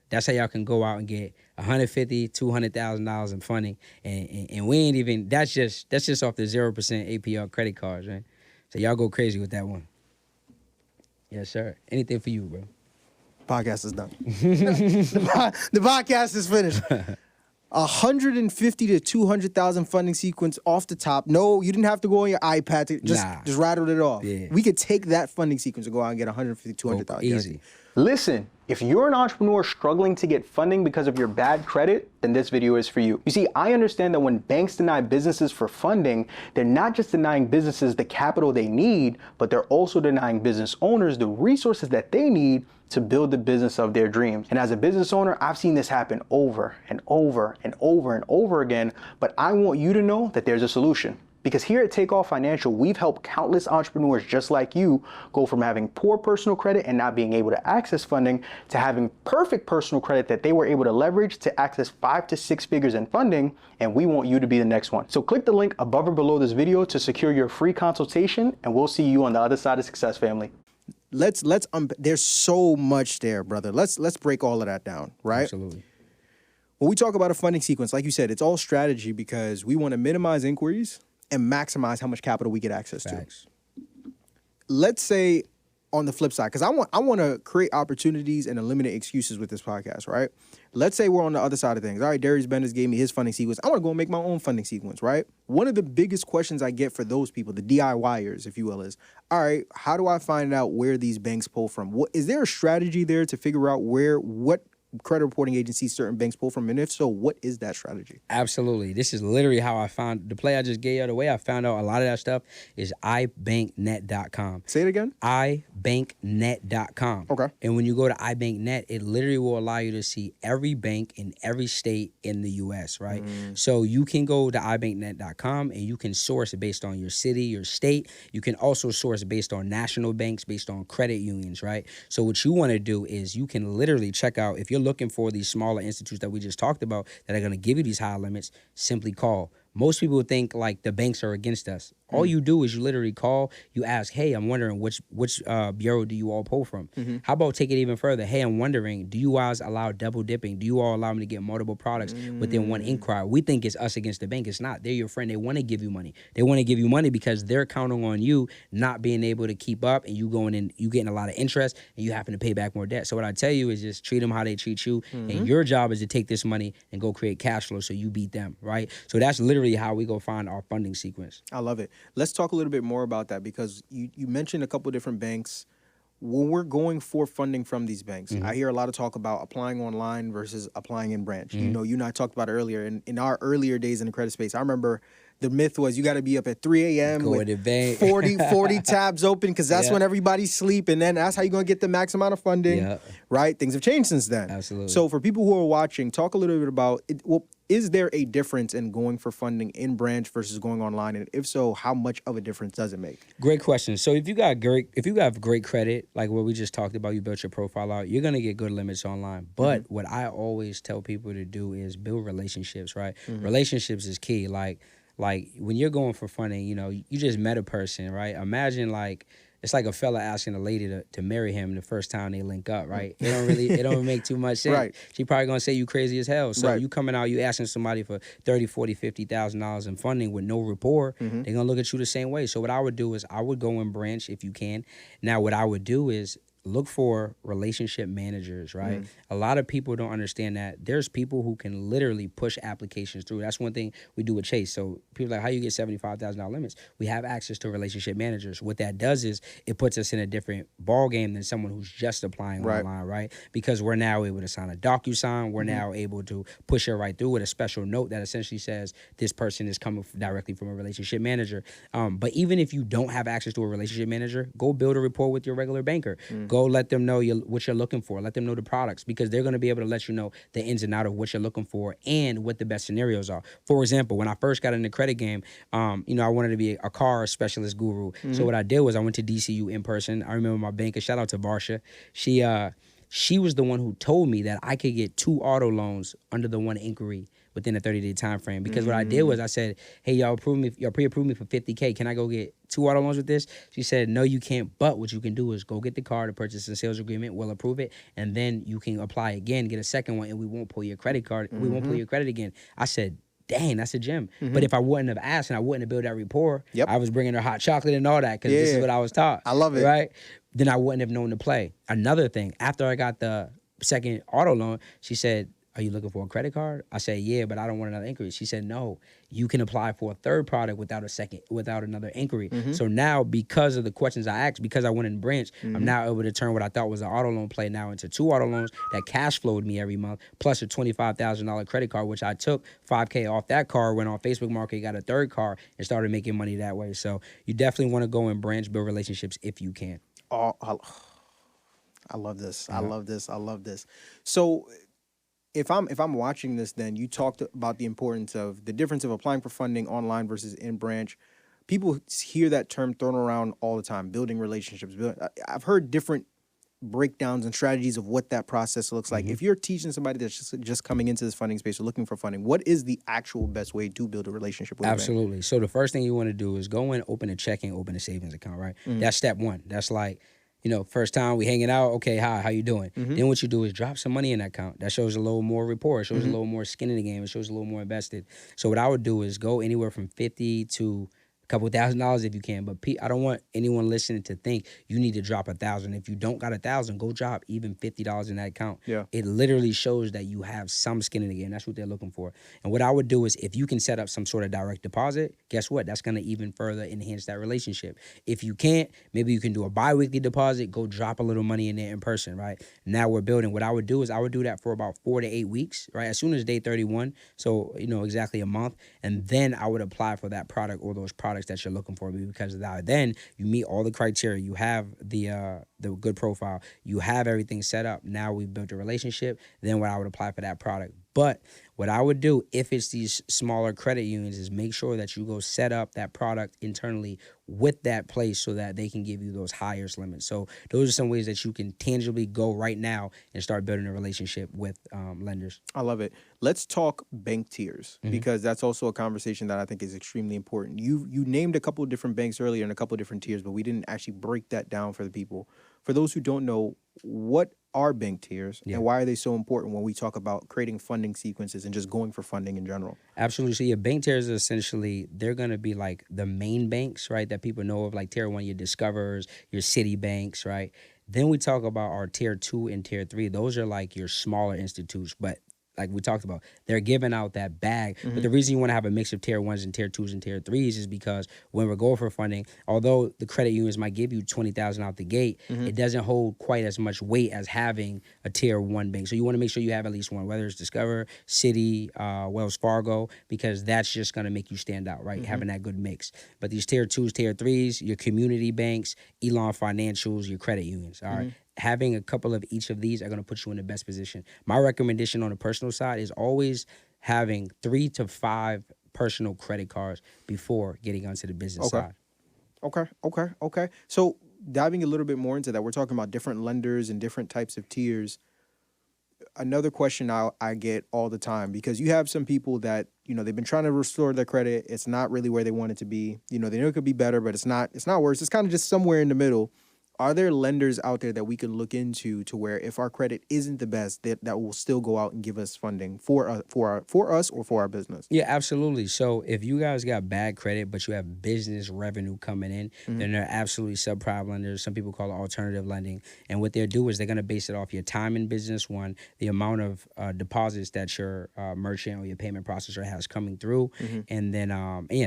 that's how y'all can go out and get $150,000, $200,000 in funding. And we ain't even, that's just off the 0% APR credit cards, right? So y'all go crazy with that one. Yes, sir. Anything for you, bro. Podcast is done. The podcast is finished. 150 to 200,000 funding sequence off the top. No, you didn't have to go on your iPad to just rattle it off. Yeah. We could take that funding sequence and go out and get 150 to 200,000. Easy. Listen, if you're an entrepreneur struggling to get funding because of your bad credit, then this video is for you. You see, I understand that when banks deny businesses for funding, they're not just denying businesses the capital they need, but they're also denying business owners the resources that they need to build the business of their dreams. And as a business owner, I've seen this happen over and over and over and over again, but I want you to know that there's a solution. Because here at Takeoff Financial, we've helped countless entrepreneurs just like you go from having poor personal credit and not being able to access funding to having perfect personal credit that they were able to leverage to access 5 to 6 figures in funding, and we want you to be the next one. So click the link above or below this video to secure your free consultation, and we'll see you on the other side of success, family. There's so much there, brother. Let's break all of that down, right? Absolutely. When we talk about a funding sequence, like you said, it's all strategy because we want to minimize inquiries and maximize how much capital we get access Facts. to. Let's say on the flip side, because I want to create opportunities and eliminate excuses with this podcast, right? Let's say we're on the other side of things. All right, Darius Benders gave me his funding sequence. I want to go and make my own funding sequence, right? One of the biggest questions I get for those people, the DIYers, if you will, is, all right, how do I find out where these banks pull from? Is there a strategy there to figure out what credit reporting agencies certain banks pull from? And if so, what is that strategy? Absolutely. This is literally how I found the play I just gave you. The way I found out a lot of that stuff is ibanknet.com. Say it again. ibanknet.com. Okay. And when you go to ibanknet, it literally will allow you to see every bank in every state in the U.S., right? So you can go to ibanknet.com and you can source it based on your city, your state. You can also source based on national banks, based on credit unions, right? So what you want to do is you can literally check out, if you're looking for these smaller institutes that we just talked about that are going to give you these high limits, simply call. Most people think like the banks are against us. All you do is you literally call, you ask, hey, I'm wondering which bureau do you all pull from? How about take it even further? Hey, I'm wondering, do you guys allow double dipping? Do you all allow me to get multiple products within one inquiry? We think it's us against the bank. It's not. They're your friend. They want to give you money. They want to give you money because they're counting on you not being able to keep up and you going in, you getting a lot of interest and you having to pay back more debt. So what I tell you is just treat them how they treat you. And your job is to take this money and go create cash flow so you beat them, right? So that's literally how we go find our funding sequence. I love it. Let's talk a little bit more about that because you mentioned a couple different banks. When we're going for funding from these banks, I hear a lot of talk about applying online versus applying in branch. You know, you and I talked about it earlier. In our earlier days in the credit space, I remember the myth was you got to be up at 3 a.m. Go with to the bank. 40 tabs open because that's when everybody's sleep, and then that's how you're going to get the max amount of funding, right? Things have changed since then. Absolutely. So for people who are watching, talk a little bit about it. Well, is there a difference in going for funding in branch versus going online? And if so, how much of a difference does it make? Great question. So if you have great credit, like what we just talked about, you built your profile out, you're gonna get good limits online. But what I always tell people to do is build relationships, right? Relationships is key. Like when you're going for funding, you know, you just met a person, right? Imagine like it's like a fella asking a lady to marry him the first time they link up, right? It don't make too much sense. Right. She probably gonna say you crazy as hell. So Right. you coming out, you asking somebody for $30,000, $40,000, $50,000 in funding with no rapport, they're gonna look at you the same way. So what I would do is I would go in branch if you can. Now what I would do is look for relationship managers, right? A lot of people don't understand that there's people who can literally push applications through. That's one thing we do with Chase. So people are like, how you get $75,000 limits? We have access to relationship managers. What that does is it puts us in a different ball game than someone who's just applying online, right? Because we're now able to sign a DocuSign. We're now able to push it right through with a special note that essentially says this person is coming directly from a relationship manager. But even if you don't have access to a relationship manager, go build a rapport with your regular banker. Go let them know what you're looking for. Let them know the products because they're going to be able to let you know the ins and out of what you're looking for and what the best scenarios are. For example, when I first got in the credit game, I wanted to be a car specialist guru. So what I did was I went to DCU in person. I remember my banker, shout out to Barsha. She was the one who told me that I could get 2 auto loans under the one inquiry within a 30-day time frame. Because what I did was I said, hey, y'all pre-approved me for $50K. Can I go get 2 auto loans with this? She said, no, you can't. But what you can do is go get the car, the purchase and sales agreement. We'll approve it. And then you can apply again, get a second one, and we won't pull your credit card. We won't pull your credit again. I said, dang, that's a gem. But if I wouldn't have asked and I wouldn't have built that rapport, Yep. I was bringing her hot chocolate and all that because this is Yeah. what I was taught. I love it. Right? Then I wouldn't have known to play. Another thing, after I got the second auto loan, she said, are you looking for a credit card? I said, yeah, but I don't want another inquiry. She said, no, you can apply for a third product without another inquiry. So now, because of the questions I asked, because I went in branch, I'm now able to turn what I thought was an auto loan play now into 2 auto loans that cash flowed me every month, plus a $25,000 credit card, which I took $5K off that car, went on Facebook Market, got a third car, and started making money that way. So you definitely want to go in branch, build relationships if you can. Oh, I love this. I love this. I love this. So if I'm watching this, then you talked about the importance of the difference of applying for funding online versus in branch. People hear that term thrown around all the time, building relationships. I've heard different breakdowns and strategies of what that process looks like. If you're teaching somebody that's just coming into this funding space or looking for funding, what is the actual best way to build a relationship with a bank? Absolutely. So the first thing you want to do is go in, open a checking, open a savings account, right? That's step one. That's like, first time we hanging out, okay, hi, how you doing? Then what you do is drop some money in that account. That shows a little more rapport. It shows a little more skin in the game. It shows a little more invested. So what I would do is go anywhere from $50 to a couple $1,000s if you can. But I don't want anyone listening to think you need to drop $1,000. If you don't got $1,000, go drop even $50 in that account. Yeah. It literally shows that you have some skin in the game. That's what they're looking for. And what I would do is if you can set up some sort of direct deposit, guess what? That's going to even further enhance that relationship. If you can't, maybe you can do a bi-weekly deposit, go drop a little money in there in person, right? Now we're building. What I would do is I would do that for about 4 to 8 weeks, right? As soon as day 31, so, exactly a month. And then I would apply for that product or those products that you're looking for, because then you meet all the criteria. You have the good profile. You have everything set up. Now we've built a relationship. Then what I would apply for that product. But what I would do if it's these smaller credit unions is make sure that you go set up that product internally with that place so that they can give you those higher limits. So those are some ways that you can tangibly go right now and start building a relationship with lenders. I love it. Let's talk bank tiers, because that's also a conversation that I think is extremely important. You named a couple of different banks earlier and a couple of different tiers, but we didn't actually break that down for the people. For those who don't know, what are bank tiers and why are they so important when we talk about creating funding sequences and just going for funding in general? Absolutely. So your bank tiers are essentially, they're going to be like the main banks, right, that people know of, like tier 1, your Discovers, your City banks, right? Then we talk about our tier 2 and tier 3. Those are like your smaller institutes, but like we talked about, they're giving out that bag. But the reason you want to have a mix of tier 1s and tier 2s and tier 3s is because when we're going for funding, although the credit unions might give you $20,000 out the gate, it doesn't hold quite as much weight as having a tier 1 bank. So you want to make sure you have at least one, whether it's Discover, Citi, Wells Fargo, because that's just going to make you stand out, right? Having that good mix. But these tier 2s, tier 3s, your community banks, Elon Financials, your credit unions, all right? Having a couple of each of these are going to put you in the best position. My recommendation on the personal side is always having 3 to 5 personal credit cards before getting onto the business side. Okay. So diving a little bit more into that, we're talking about different lenders and different types of tiers. Another question I get all the time, because you have some people that, they've been trying to restore their credit. It's not really where they want it to be. They know it could be better, but it's not worse. It's kind of just somewhere in the middle. Are there lenders out there that we can look into to where if our credit isn't the best, that will still go out and give us funding for us or for our business? Yeah, absolutely. So if you guys got bad credit, but you have business revenue coming in, then they're absolutely subprime lenders. Some people call it alternative lending. And what they'll do is they're going to base it off your time in business, one, the amount of deposits that your merchant or your payment processor has coming through. And then,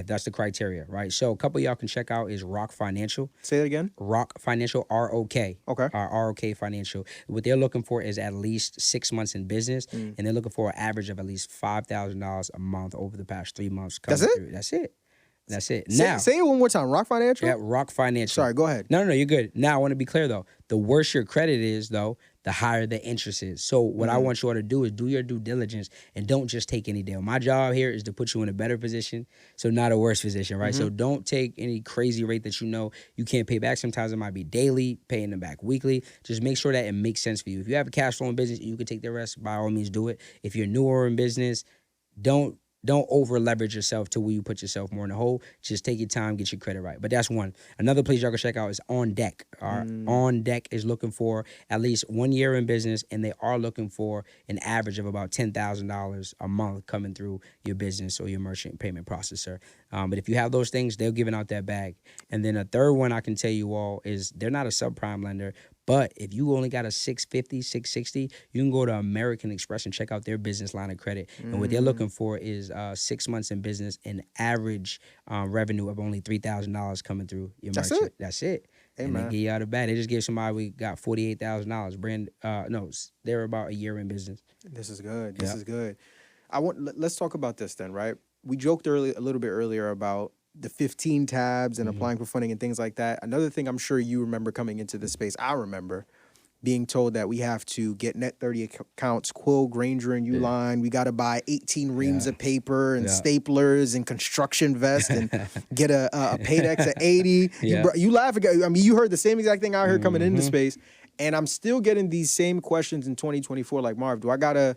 that's the criteria, right? So a couple of y'all can check out is Rock Financial. Say that again. Rock Financial. ROK. Okay. ROK Financial. What they're looking for is at least 6 months in business, and they're looking for an average of at least $5,000 a month over the past 3 months. That's it? Through. That's it. Say it one more time. Rock Financial? Yeah, Rock Financial. Sorry, go ahead. No, you're good. Now, I want to be clear, though. The worse your credit is, though, the higher the interest is. So what I want you all to do is do your due diligence and don't just take any deal. My job here is to put you in a better position, so not a worse position, right? So don't take any crazy rate that you can't pay back. Sometimes it might be daily, paying them back weekly. Just make sure that it makes sense for you. If you have a cash flow in business, you can take the rest. By all means, do it. If you're newer in business, don't don't over leverage yourself to where you put yourself more in the hole. Just take your time, get your credit right. But that's one. Another place y'all can check out is On Deck. On Deck is looking for at least 1 year in business, and they are looking for an average of about $10,000 a month coming through your business or your merchant payment processor. But if you have those things, they're giving out that bag. And then a third one I can tell you all is they're not a subprime lender, but if you only got a 650, 660, you can go to American Express and check out their business line of credit. And what they're looking for is 6 months in business and average revenue of only $3,000 coming through your merchant. That's it. Hey, and man. they get you out of bad. They just gave somebody we got $48,000. They're about a year in business. This is good. This is good. Let's talk about this then, right? We joked a little bit earlier about the 15 tabs and applying for funding and things like that. Another thing I'm sure you remember coming into this space, I remember being told that we have to get net 30 accounts, Quill, Granger, and Uline. We got to buy 18 reams of paper and staplers and construction vest and get a Paydex at 80. You laugh again. I mean, you heard the same exact thing I heard coming into space. And I'm still getting these same questions in 2024. Like, Marv, do I got to,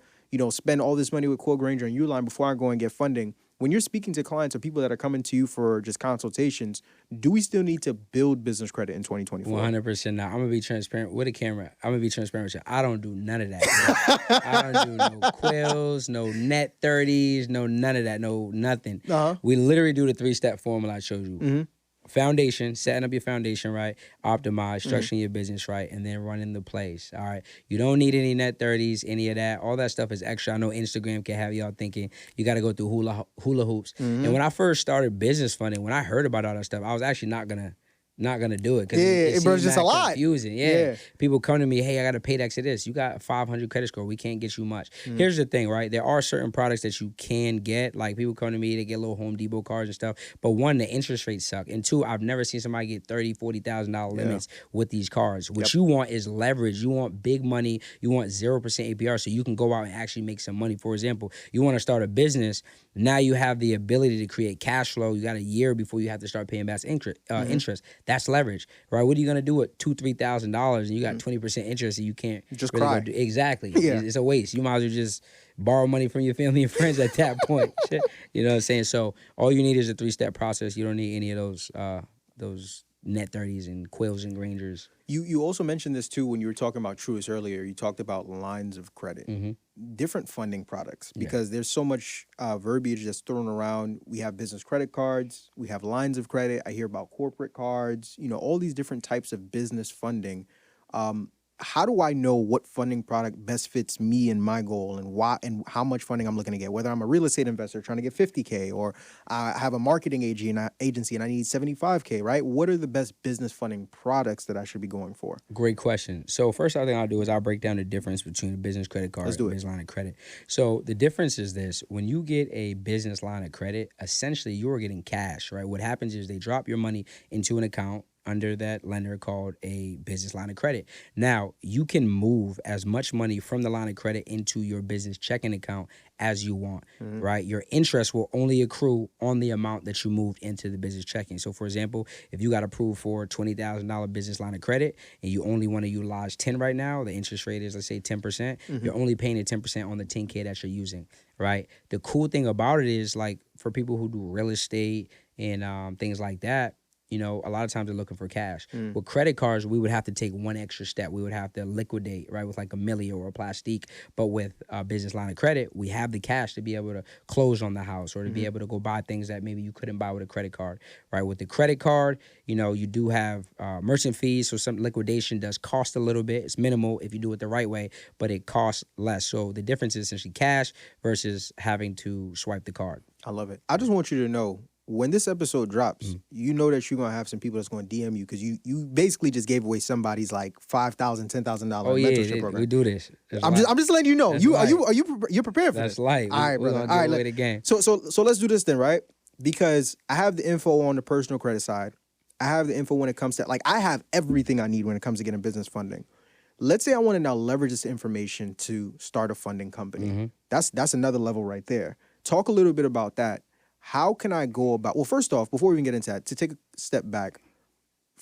spend all this money with Quill, Granger, and Uline before I go and get funding? When you're speaking to clients or people that are coming to you for just consultations, do we still need to build business credit in 2024? 100% now. I'm going to be transparent with a camera. I'm going to be transparent with you. I don't do none of that. I don't do no Quills, no net 30s, no none of that, no nothing. We literally do the 3-step formula I showed you. Foundation, setting up your foundation right, optimize, structuring your business right, and then running the place. All right. You don't need any net 30s, any of that. All that stuff is extra. I know Instagram can have y'all thinking you got to go through hula hoops. And when I first started business funding, when I heard about all that stuff, I was actually not gonna do it because it was just a lot. Confusing. People come to me, hey, I got a Paydex of this. You got 500 credit score. We can't get you much. Here's the thing, right? There are certain products that you can get. Like people come to me, they get little Home Depot cards and stuff. But one, the interest rates suck. And two, I've never seen somebody get $30,000, $40,000 limits with these cards. What you want is leverage. You want big money. You want 0% APR so you can go out and actually make some money. For example, you want to start a business. Now you have the ability to create cash flow. You got a year before you have to start paying back interest. That's leverage, right? What are you gonna do with $2,000-$3,000 and you got 20% interest and you can't just really cry? Exactly. It's a waste. You might as well just borrow money from your family and friends at that point. You know what I'm saying? So all you need is a 3-step process. You don't need any of those net 30s and Quills and Grangers. You also mentioned this too when you were talking about Truist earlier. You talked about lines of credit, different funding products, because there's so much verbiage that's thrown around. We have business credit cards, we have lines of credit. I hear about corporate cards, all these different types of business funding. How do I know what funding product best fits me and my goal and why and how much funding I'm looking to get? Whether I'm a real estate investor trying to get $50K or I have a marketing agency and I need $75K, right? What are the best business funding products that I should be going for? Great question. So first thing I'll do is I'll break down the difference between a business credit card and a business line of credit. So the difference is this. When you get a business line of credit, essentially you're getting cash, right? What happens is they drop your money into an account under that lender called a business line of credit. Now, you can move as much money from the line of credit into your business checking account as you want, right? Your interest will only accrue on the amount that you moved into the business checking. So, for example, if you got approved for $20,000 business line of credit and you only want to utilize 10 right now, the interest rate is, let's say, 10%, you're only paying the 10% on the 10K that you're using, right? The cool thing about it is, like, for people who do real estate and things like that, a lot of times they're looking for cash. With credit cards, we would have to take one extra step. We would have to liquidate, right, with like a Millie or a Plastique. But with a business line of credit, we have the cash to be able to close on the house or to be able to go buy things that maybe you couldn't buy with a credit card, right? With the credit card, you do have merchant fees, so some liquidation does cost a little bit. It's minimal if you do it the right way, but it costs less. So the difference is essentially cash versus having to swipe the card. I love it. I just want you to know, when this episode drops, you know that you're going to have some people that's going to DM you because you basically just gave away somebody's like $5,000, $10,000 mentorship program. We do this. I'm just letting you know. You're prepared for That's this. light. All right, brother. All right, away the game. So let's do this then, right? Because I have the info on the personal credit side. I have the info when it comes to, like, I have everything I need when it comes to getting business funding. Let's say I want to now leverage this information to start a funding company. That's another level right there. Talk a little bit about that. How can I go about, well, first off, before we even get into that, to take a step back,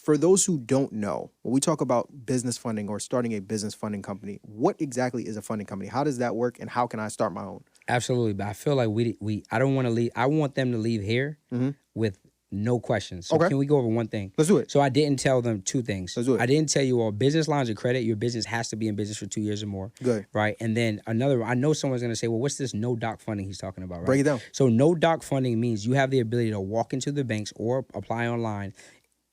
For those who don't know, when we talk about business funding or starting a business funding company, what exactly is a funding company? How does that work, and how can I start my own? Absolutely, but I feel like I don't want to leave. I want them to leave here with no questions. So Okay. can we go over one thing? Let's do it. So I didn't tell them two things. Let's do it. I didn't tell you all business lines of credit. Your business has to be in business for 2 years or more. Good. Right. And then another, I know someone's going to say, well, what's this no doc funding he's talking about? Right? Break it down. So no doc funding means you have the ability to walk into the banks or apply online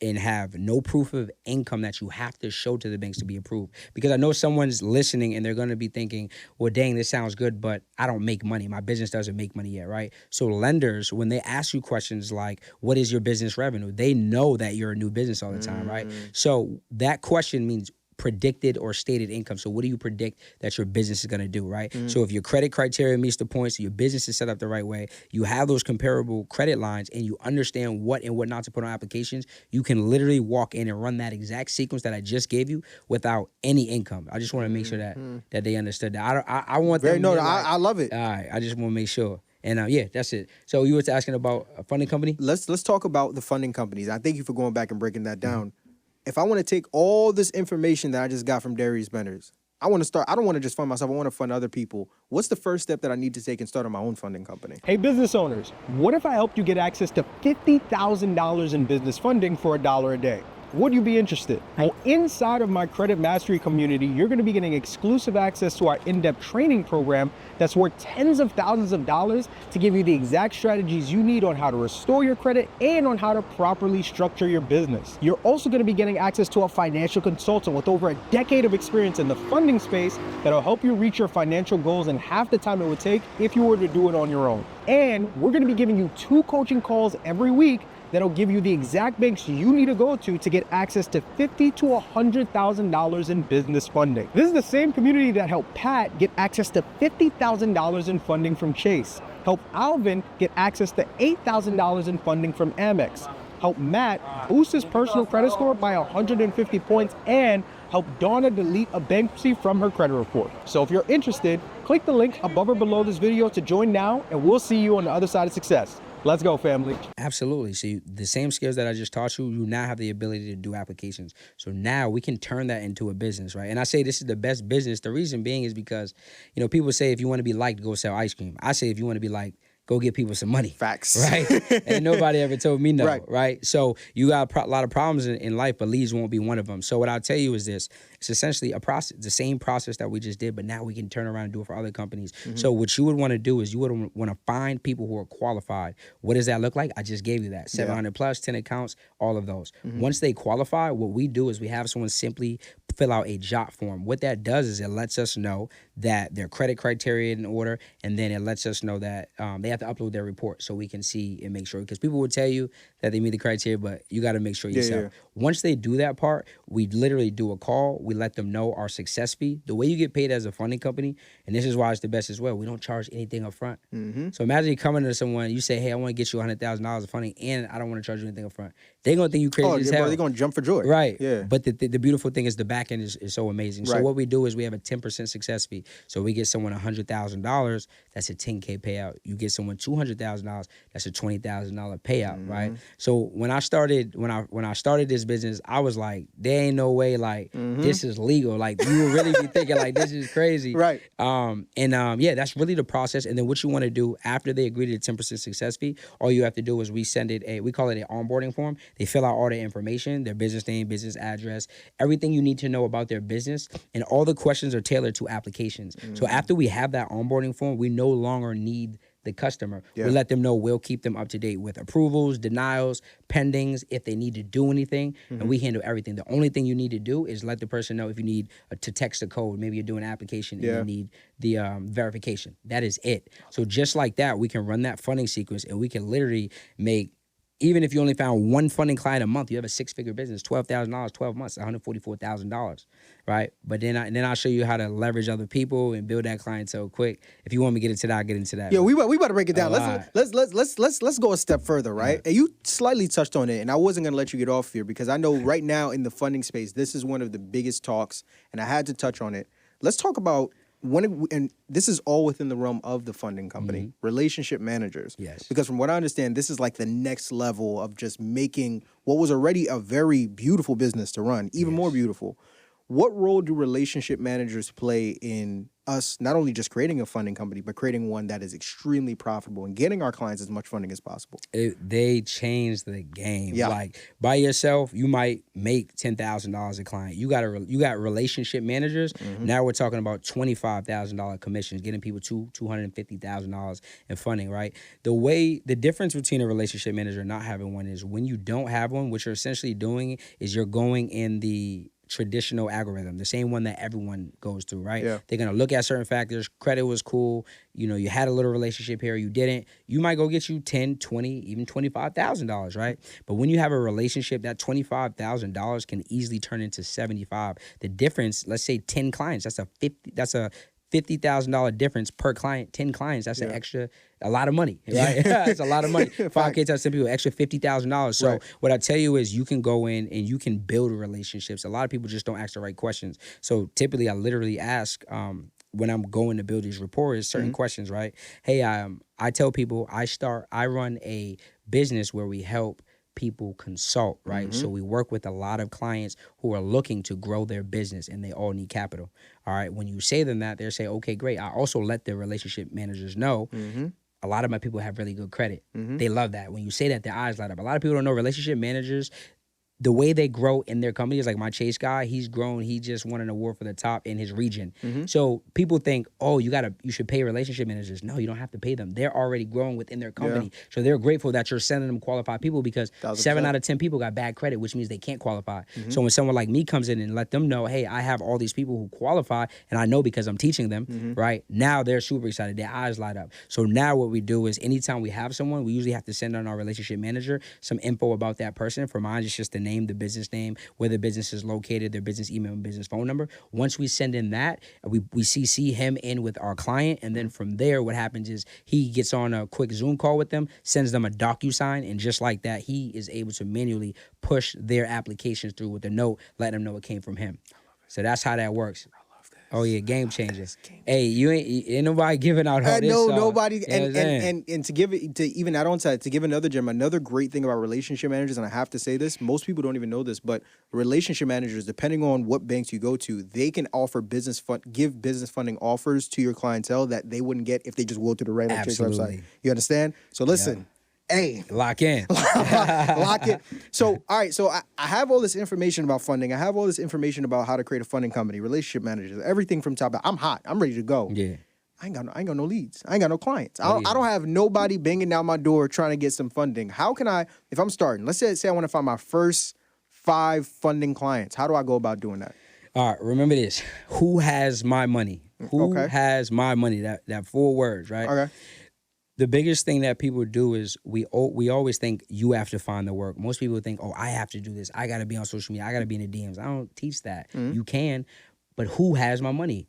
and have no proof of income that you have to show to the banks to be approved. Because I know someone's listening and they're going to be thinking, well, dang, this sounds good, but I don't make money. My business doesn't make money yet, right? So lenders, when they ask you questions like, what is your business revenue? They know that you're a new business all the time, right? So that question means predicted or stated income. So what do you predict that your business is going to do, right? So if your credit criteria meets the points, your business is set up the right way, you have those comparable credit lines, and you understand what and what not to put on applications, you can literally walk in and run that exact sequence that I just gave you without any income. I just want to make sure that they understood that. I want them to I love it. all right, I just want to make sure. And yeah, that's it. So you were asking about a funding company? Let's talk about the funding companies. I thank you for going back and breaking that down. If I want to take all this information that I just got from Darius Benders, I want to start. I don't want to just fund myself. I want to fund other people. What's the first step that I need to take and start on my own funding company? Hey, business owners, what if I helped you get access to $50,000 in business funding for $1 a day? Would you be interested? Well, inside of my credit mastery community, you're going to be getting exclusive access to our in-depth training program that's worth tens of thousands of dollars to give you the exact strategies you need on how to restore your credit and on how to properly structure your business. You're also going to be getting access to a financial consultant with over a decade of experience in the funding space that'll help you reach your financial goals in half the time it would take if you were to do it on your own. And we're going to be giving you 2 coaching calls every week that'll give you the exact banks you need to go to get access to $50,000 to $100,000 in business funding. This is the same community that helped Pat get access to $50,000 in funding from Chase, helped Alvin get access to $8,000 in funding from Amex, helped Matt boost his personal credit score by 150 points, and helped Donna delete a bankruptcy from her credit report. So if you're interested, click the link above or below this video to join now, and we'll see you on the other side of success. Let's go, family. Absolutely. So the same skills that I just taught you, you now have the ability to do applications. So now we can turn that into a business, right? And I say this is the best business. The reason being is because, people say if you want to be liked, go sell ice cream. I say if you want to be liked, go give people some money. Facts. Right? And nobody ever told me no, Right. right? So you got a lot of problems in life, but leads won't be one of them. So what I'll tell you is this. It's essentially a process, the same process that we just did, but now we can turn around and do it for other companies. So what you would want to do is you would want to find people who are qualified. What does that look like? I just gave you that. 700 plus, 10 accounts, all of those. Once they qualify, what we do is we have someone simply fill out a JOT form. What that does is it lets us know that their credit criteria in order, and then it lets us know that they have to upload their report so we can see and make sure. Because people will tell you that they meet the criteria, but you got to make sure yourself. Once they do that part, we literally do a call. We let them know our success fee. The way you get paid as a funding company, and this is why it's the best as well, we don't charge anything up front. So imagine you coming to someone, you say, hey, I want to get you $100,000 of funding, and I don't want to charge you anything up front. They're going to think you crazy as hell. Bro, they're going to jump for joy. Right. Yeah. But the beautiful thing is the back end is so amazing. So what we do is we have a 10% success fee. So we get someone $100,000, that's a $10K payout. You get someone $200,000, that's a $20,000 payout, right? So when I started this business, I was like, there ain't no way this is legal. Like you would really be thinking like this is crazy. Right. Yeah, that's really the process. And then what you want to do after they agree to the 10% success fee, all you have to do is we call it an onboarding form. They fill out all the information, their business name, business address, everything you need to know about their business, and all the questions are tailored to applications. So after we have that onboarding form, we no longer need the customer. We let them know we'll keep them up to date with approvals, denials, pendings, if they need to do anything, and we handle everything. The only thing you need to do is let the person know if you need to text a code, maybe you're doing an application and you need the verification. That is it. So just like that, we can run that funding sequence and we can literally make, even if you only found one funding client a month, you have a 6-figure business, $12,000, 12 months, $144,000, right? But then I'll show you how to leverage other people and build that clientele quick. If you want me to get into that, I'll get into that. Yeah, we about to break it down. Right. Let's go a step further, right? And you slightly touched on it, and I wasn't gonna let you get off here because I know right now in the funding space, this is one of the biggest talks, and I had to touch on it. Let's talk about and this is all within the realm of the funding company, relationship managers. Yes. Because from what I understand, this is like the next level of just making what was already a very beautiful business to run even more beautiful. What role do relationship managers play in us not only just creating a funding company, but creating one that is extremely profitable and getting our clients as much funding as possible? They changed the game. Yeah. Like by yourself, you might make $10,000 a client. You got relationship managers. Now we're talking about $25,000 commissions, getting people $250,000 in funding. Right. The difference between a relationship manager and not having one is when you don't have one, what you're essentially doing is you're going in the traditional algorithm, the same one that everyone goes through, right? Yeah. They're going to look at certain factors. Credit was cool. You had a little relationship here, you didn't. You might go get you $10, $20, even $25,000, right? But when you have a relationship, that $25,000 can easily turn into $75,000. The difference, let's say 10 clients, that's a $50,000 difference per client. 10 clients, that's an extra, a lot of money, right? That's a lot of money. 5K times 10 people, extra $50,000. So what I tell you is you can go in and you can build relationships. A lot of people just don't ask the right questions. So typically I literally ask, when I'm going to build these rapport is certain questions, right? Hey, I tell people I run a business where we help people consult, right? So we work with a lot of clients who are looking to grow their business and they all need capital. All right. When you say them that, they'll say, okay, great. I also let the relationship managers know a lot of my people have really good credit. They love that. When you say that, their eyes light up. A lot of people don't know relationship managers, the way they grow in their company is like my Chase guy, he's grown. He just won an award for the top in his region. So people think, oh, you should pay relationship managers. No, you don't have to pay them. They're already growing within their company. So they're grateful that you're sending them qualified people because 7 out of 10 people got bad credit, which means they can't qualify. So when someone like me comes in and let them know, hey, I have all these people who qualify and I know because I'm teaching them, right? Now they're super excited. Their eyes light up. So now what we do is anytime we have someone, we usually have to send on our relationship manager some info about that person. For mine, it's just the name, the business name, where the business is located, their business email and business phone number. Once we send in that, we CC him in with our client, and then from there, what happens is he gets on a quick Zoom call with them, sends them a DocuSign, and just like that, he is able to manually push their applications through with a note, letting them know it came from him. So that's how that works. Oh yeah, game changer. Hey, you ain't nobody giving out all this. No, nobody. You know what I'm saying? And to give it, to even add on to that, to give another gem, another great thing about relationship managers, and I have to say this, most people don't even know this, but relationship managers, depending on what banks you go to, they can offer give business funding offers to your clientele that they wouldn't get if they just go to the regular Chase website. You understand? So listen. Hey, lock in. Lock it. So, all right. So I have all this information about funding. I have all this information about how to create a funding company, relationship managers, everything from top. I'm hot. I'm ready to go. Yeah. I ain't got no leads. I ain't got no clients. I don't have nobody banging down my door trying to get some funding. How can I, if I'm starting, let's say I want to find my first 5 funding clients. How do I go about doing that? All right. Remember this. Who has my money? Who has my money? That 4 words, right? Okay. The biggest thing that people do is we always think you have to find the work. Most people think, oh, I have to do this. I got to be on social media. I got to be in the DMs. I don't teach that. You can, but who has my money?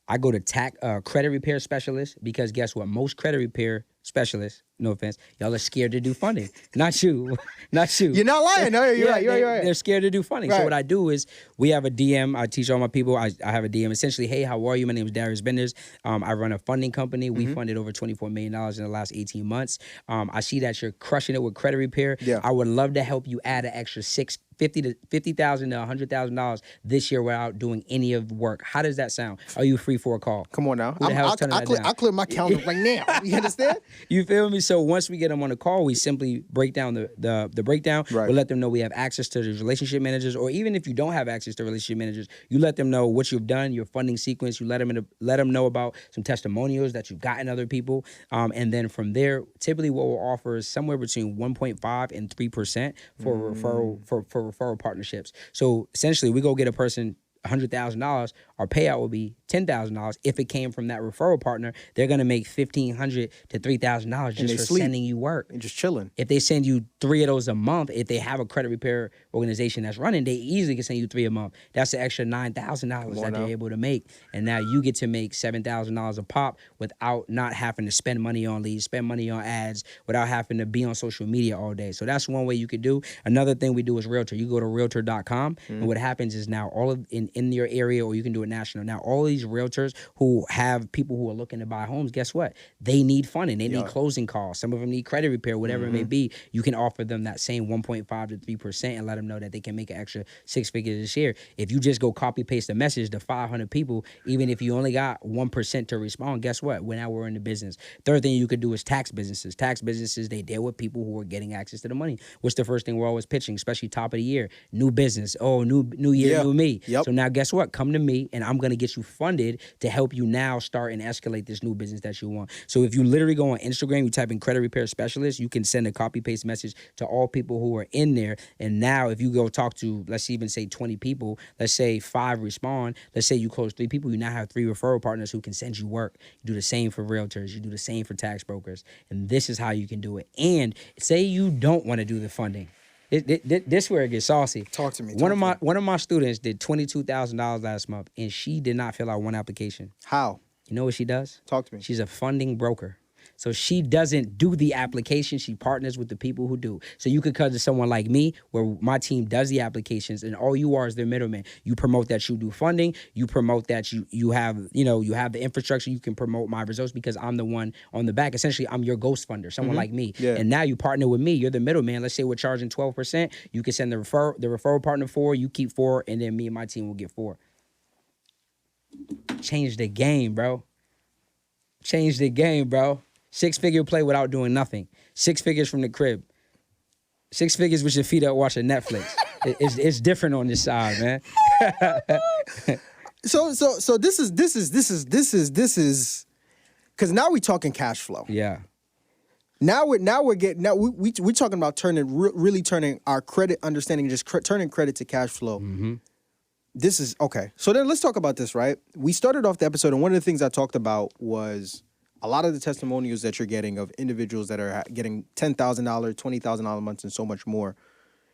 I go to credit repair specialist because guess what? Most credit repair specialists, no offense, y'all are scared to do funding. Not you. Not you. You're not lying. No, you're right. You're right. They're scared to do funding. Right. So what I do is we have a DM. I teach all my people. I have a DM. Essentially, hey, how are you? My name is Darius Benders. I run a funding company. We funded over $24 million in the last 18 months. I see that you're crushing it with credit repair. Yeah. I would love to help you add an extra $50,000 to $100,000 this year without doing any of the work. How does that sound? Are you free for a call? Come on now. Who the hell's turning that down? I'll clear my calendar right now. You understand? You feel me? So once we get them on the call, we simply break down the breakdown. Right. We'll let them know we have access to the relationship managers, or even if you don't have access to relationship managers, you let them know what you've done, your funding sequence. You let them know about some testimonials that you've gotten other people, and then from there, typically what we'll offer is somewhere between 1.5 and 3% for referral partnerships. So essentially, we go get a person $100,000, our payout will be $10,000. If it came from that referral partner, they're gonna make $1,500 to $3,000 just for sending you work and just chilling. If they send you 3 of those a month, if they have a credit repair organization that's running, they easily can send you 3 a month. That's an extra $9,000 that they're able to make, and now you get to make $7,000 a pop without not having to spend money on leads, spend money on ads, without having to be on social media all day. So that's one way you could do. Another thing we do is Realtor. You go to realtor.com, and what happens is now all of in your area, or you can do it national. Now all of these these realtors who have people who are looking to buy homes, guess what? They need funding. They need closing costs. Some of them need credit repair, whatever it may be. You can offer them that same 1.5 to 3% and let them know that they can make an extra 6 figures this year. If you just go copy paste a message to 500 people, even if you only got 1% to respond, guess what? Now we're in the business. Third thing you could do is tax businesses. Tax businesses, they deal with people who are getting access to the money. What's the first thing we're always pitching, especially top of the year? New business. Oh, new year, new me. Yep. So now guess what? Come to me and I'm going to get you funded to help you now start and escalate this new business that you want. So if you literally go on Instagram, you type in credit repair specialist, you can send a copy paste message to all people who are in there. And now if you go talk to, let's even say 20 people, let's say 5 respond, let's say you close 3 people, you now have 3 referral partners who can send you work. You do the same for realtors, you do the same for tax brokers. And this is how you can do it. And say you don't want to do the funding. This where it gets saucy. Talk to me. One of my students did $22,000 last month, and she did not fill out one application. How? You know what she does? Talk to me. She's a funding broker. So she doesn't do the application. She partners with the people who do. So you could come to someone like me where my team does the applications and all you are is their middleman. You promote that you do funding. You promote that you have the infrastructure. You can promote my results because I'm the one on the back. Essentially, I'm your ghost funder, someone like me. Yeah. And now you partner with me. You're the middleman. Let's say we're charging 12%. You can send the referral partner 4, you keep 4, and then me and my team will get 4. Change the game, bro. Change the game, bro. 6-figure play without doing nothing. 6 figures from the crib. 6 figures with your feet up watching Netflix. It's different on this side, man. So this is because now we're talking cash flow. Yeah. Now we're talking about really turning our credit understanding, just turning credit to cash flow. Mm-hmm. This is okay. So then let's talk about this, right? We started off the episode, and one of the things I talked about was a lot of the testimonials that you're getting of individuals that are getting $10,000, $20,000 a month, and so much more.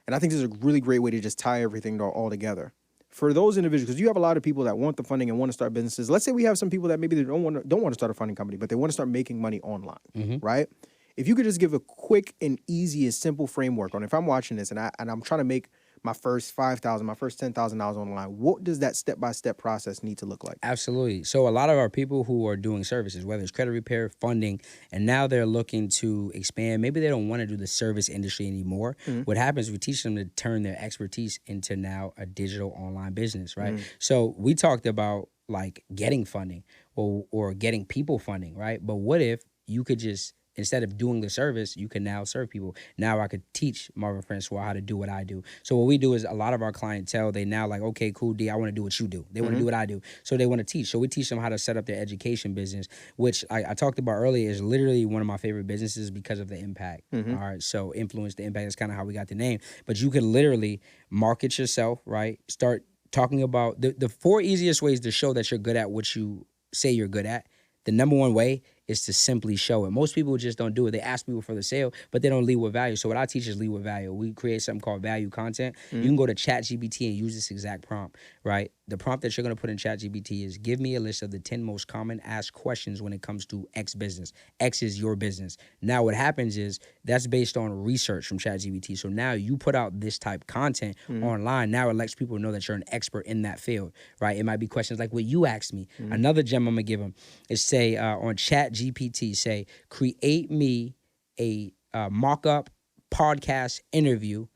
And I think this is a really great way to just tie everything all together. For those individuals, because you have a lot of people that want the funding and want to start businesses. Let's say we have some people that maybe they don't want to start a funding company, but they want to start making money online, right? If you could just give a quick and easy and simple framework on if I'm watching this and I'm trying to make my first $5,000, my first $10,000 online, what does that step-by-step process need to look like? Absolutely. So a lot of our people who are doing services, whether it's credit repair, funding, and now they're looking to expand, maybe they don't want to do the service industry anymore. What happens is we teach them to turn their expertise into now a digital online business, right? So we talked about like getting funding or getting people funding, right? But what if you could just, instead of doing the service, you can now serve people. Now I could teach Marvin Francois how to do what I do. So what we do is a lot of our clientele, they now like, okay, cool, D, I want to do what you do. They want to do what I do. So they want to teach. So we teach them how to set up their education business, which I talked about earlier is literally one of my favorite businesses because of the impact. All right, so influence, the impact is kind of how we got the name. But you could literally market yourself, right? Start talking about the 4 easiest ways to show that you're good at what you say you're good at. The number one way is to simply show it. Most people just don't do it. They ask people for the sale, but they don't lead with value. So what I teach is lead with value. We create something called value content. You can go to ChatGPT and use this exact prompt, right? The prompt that you're going to put in ChatGPT is give me a list of the 10 most common asked questions when it comes to X business. X is your business. Now what happens is that's based on research from ChatGPT. So now you put out this type content online. Now it lets people know that you're an expert in that field, right? It might be questions like what you asked me. Another gem I'm going to give them is say on ChatGPT, say, create me a mock-up podcast interview,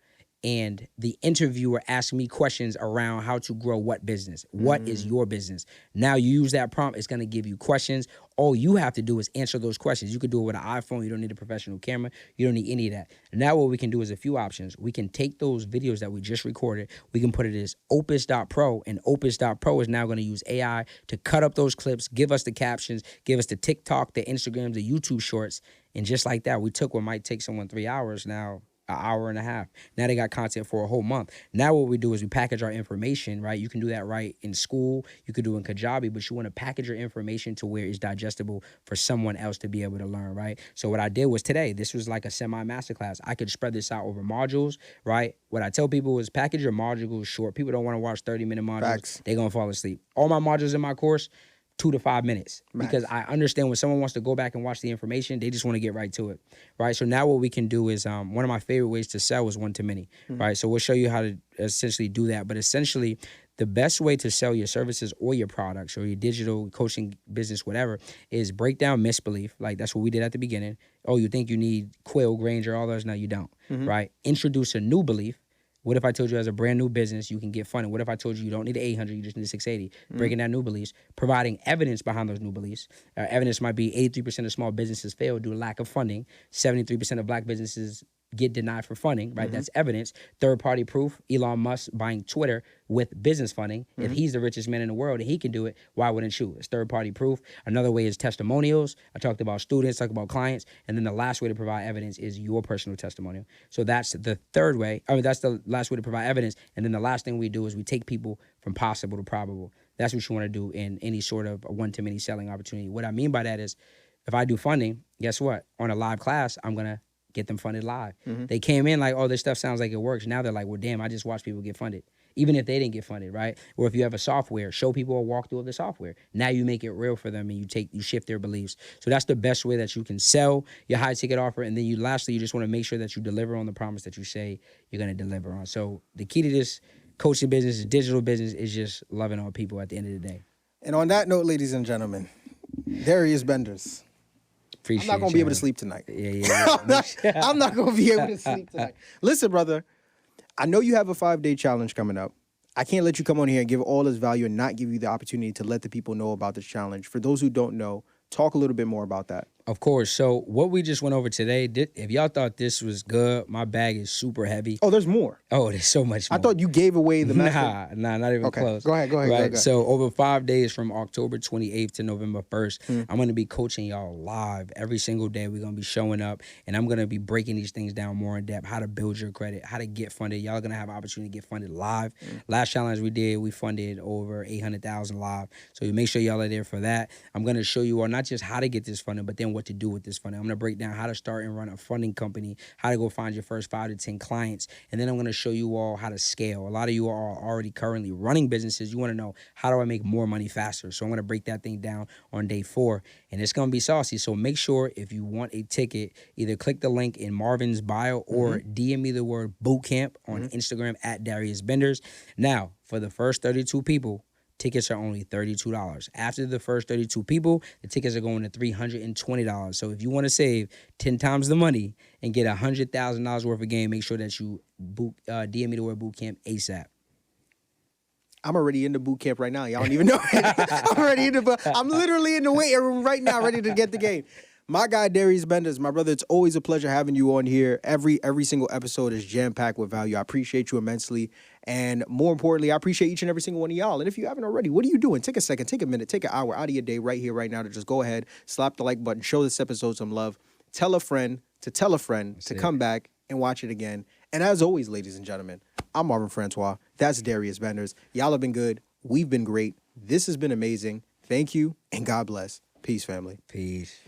and the interviewer asks me questions around how to grow what business. What is your business? Now you use that prompt, it's going to give you questions. All you have to do is answer those questions. You could do it with an iPhone. You don't need a professional camera. You don't need any of that. Now what we can do is a few options. We can take those videos that we just recorded. We can put it as Opus.Pro, and Opus.Pro is now going to use AI to cut up those clips, give us the captions, give us the TikTok, the Instagram, the YouTube shorts. And just like that, we took what might take someone 3 hours, now an hour and a half. Now they got content for a whole month. Now what we do is we package our information, right? You can do that right in school. You could do it in Kajabi, but you want to package your information to where it's digestible for someone else to be able to learn, right? So what I did was today, this was like a semi-masterclass. I could spread this out over modules, right? What I tell people is package your modules short. People don't want to watch 30-minute modules. Facts. They're going to fall asleep. All my modules in my course, 2 to 5 minutes. Max. Because I understand when someone wants to go back and watch the information, they just want to get right to it, right? So now what we can do is one of my favorite ways to sell is one-to-many, right? So we'll show you how to essentially do that. But essentially, the best way to sell your services or your products or your digital coaching business, whatever, is break down misbelief. Like that's what we did at the beginning. Oh, you think you need Quill, Granger, all those? No, you don't, right? Introduce a new belief. What if I told you as a brand new business, you can get funded? What if I told you you don't need 800, you just need 680? Breaking down new beliefs, providing evidence behind those new beliefs. Evidence might be 83% of small businesses fail due to lack of funding. 73% of black businesses get denied for funding, right? That's evidence. Third-party proof, Elon Musk buying Twitter with business funding. If he's the richest man in the world and he can do it, why wouldn't you? It's third-party proof. Another way is testimonials. I talked about students, talked about clients. And then the last way to provide evidence is your personal testimonial. So that's the third way. That's the last way to provide evidence. And then the last thing we do is we take people from possible to probable. That's what you want to do in any sort of one-to-many selling opportunity. What I mean by that is if I do funding, guess what? On a live class, I'm going to get them funded live. They came in like, oh, this stuff sounds like it works. Now they're like, well, damn, I just watched people get funded. Even if they didn't get funded, right? Or if you have a software, show people a walkthrough of the software. Now you make it real for them and you shift their beliefs. So that's the best way that you can sell your high ticket offer. And then lastly, you just want to make sure that you deliver on the promise that you say you're going to deliver on. So the key to this coaching business, digital business, is just loving on people at the end of the day. And on that note, ladies and gentlemen, Darius Benders. Appreciate I'm not going to be able to sleep tonight. Yeah. I'm not going to be able to sleep tonight. Listen, brother, I know you have a 5-day challenge coming up. I can't let you come on here and give all this value and not give you the opportunity to let the people know about this challenge. For those who don't know, talk a little bit more about that. Of course. So what we just went over today, if y'all thought this was good, my bag is super heavy. Oh, there's more. Oh, there's so much more. I thought you gave away the master. Nah, not even close. Go ahead. Right. So over 5 days from October 28th to November 1st, I'm going to be coaching y'all live every single day. We're going to be showing up and I'm going to be breaking these things down more in depth, how to build your credit, how to get funded. Y'all are going to have an opportunity to get funded live. Last challenge we did, we funded over 800,000 live. So you make sure y'all are there for that. I'm going to show you all not just how to get this funded, but then what to do with this funding. I'm going to break down how to start and run a funding company, how to go find your first 5 to 10 clients, and then I'm going to show you all how to scale. A lot of you are already currently running businesses. You want to know, how do I make more money faster? So I'm going to break that thing down on day 4, and it's going to be saucy. So make sure if you want a ticket, either click the link in Marvin's bio or DM me the word bootcamp on Instagram at Darius Benders. Now, for the first 32 people, tickets are only $32. After the first 32 people, the tickets are going to $320. So if you want to save 10 times the money and get $100,000 worth of game, make sure that you DM me the word bootcamp ASAP. I'm already in the boot camp right now. Y'all don't even know. I'm literally in the weight room right now, ready to get the game. My guy, Darius Benders, my brother, it's always a pleasure having you on here. Every single episode is jam-packed with value. I appreciate you immensely. And more importantly, I appreciate each and every single one of y'all. And if you haven't already, what are you doing? Take a second, take a minute, take an hour out of your day right here, right now to just go ahead, slap the like button, show this episode some love, tell a friend to come back and watch it again. And as always, ladies and gentlemen, I'm Marvin Francois. That's Darius Benders. Y'all have been good. We've been great. This has been amazing. Thank you and God bless. Peace, family. Peace.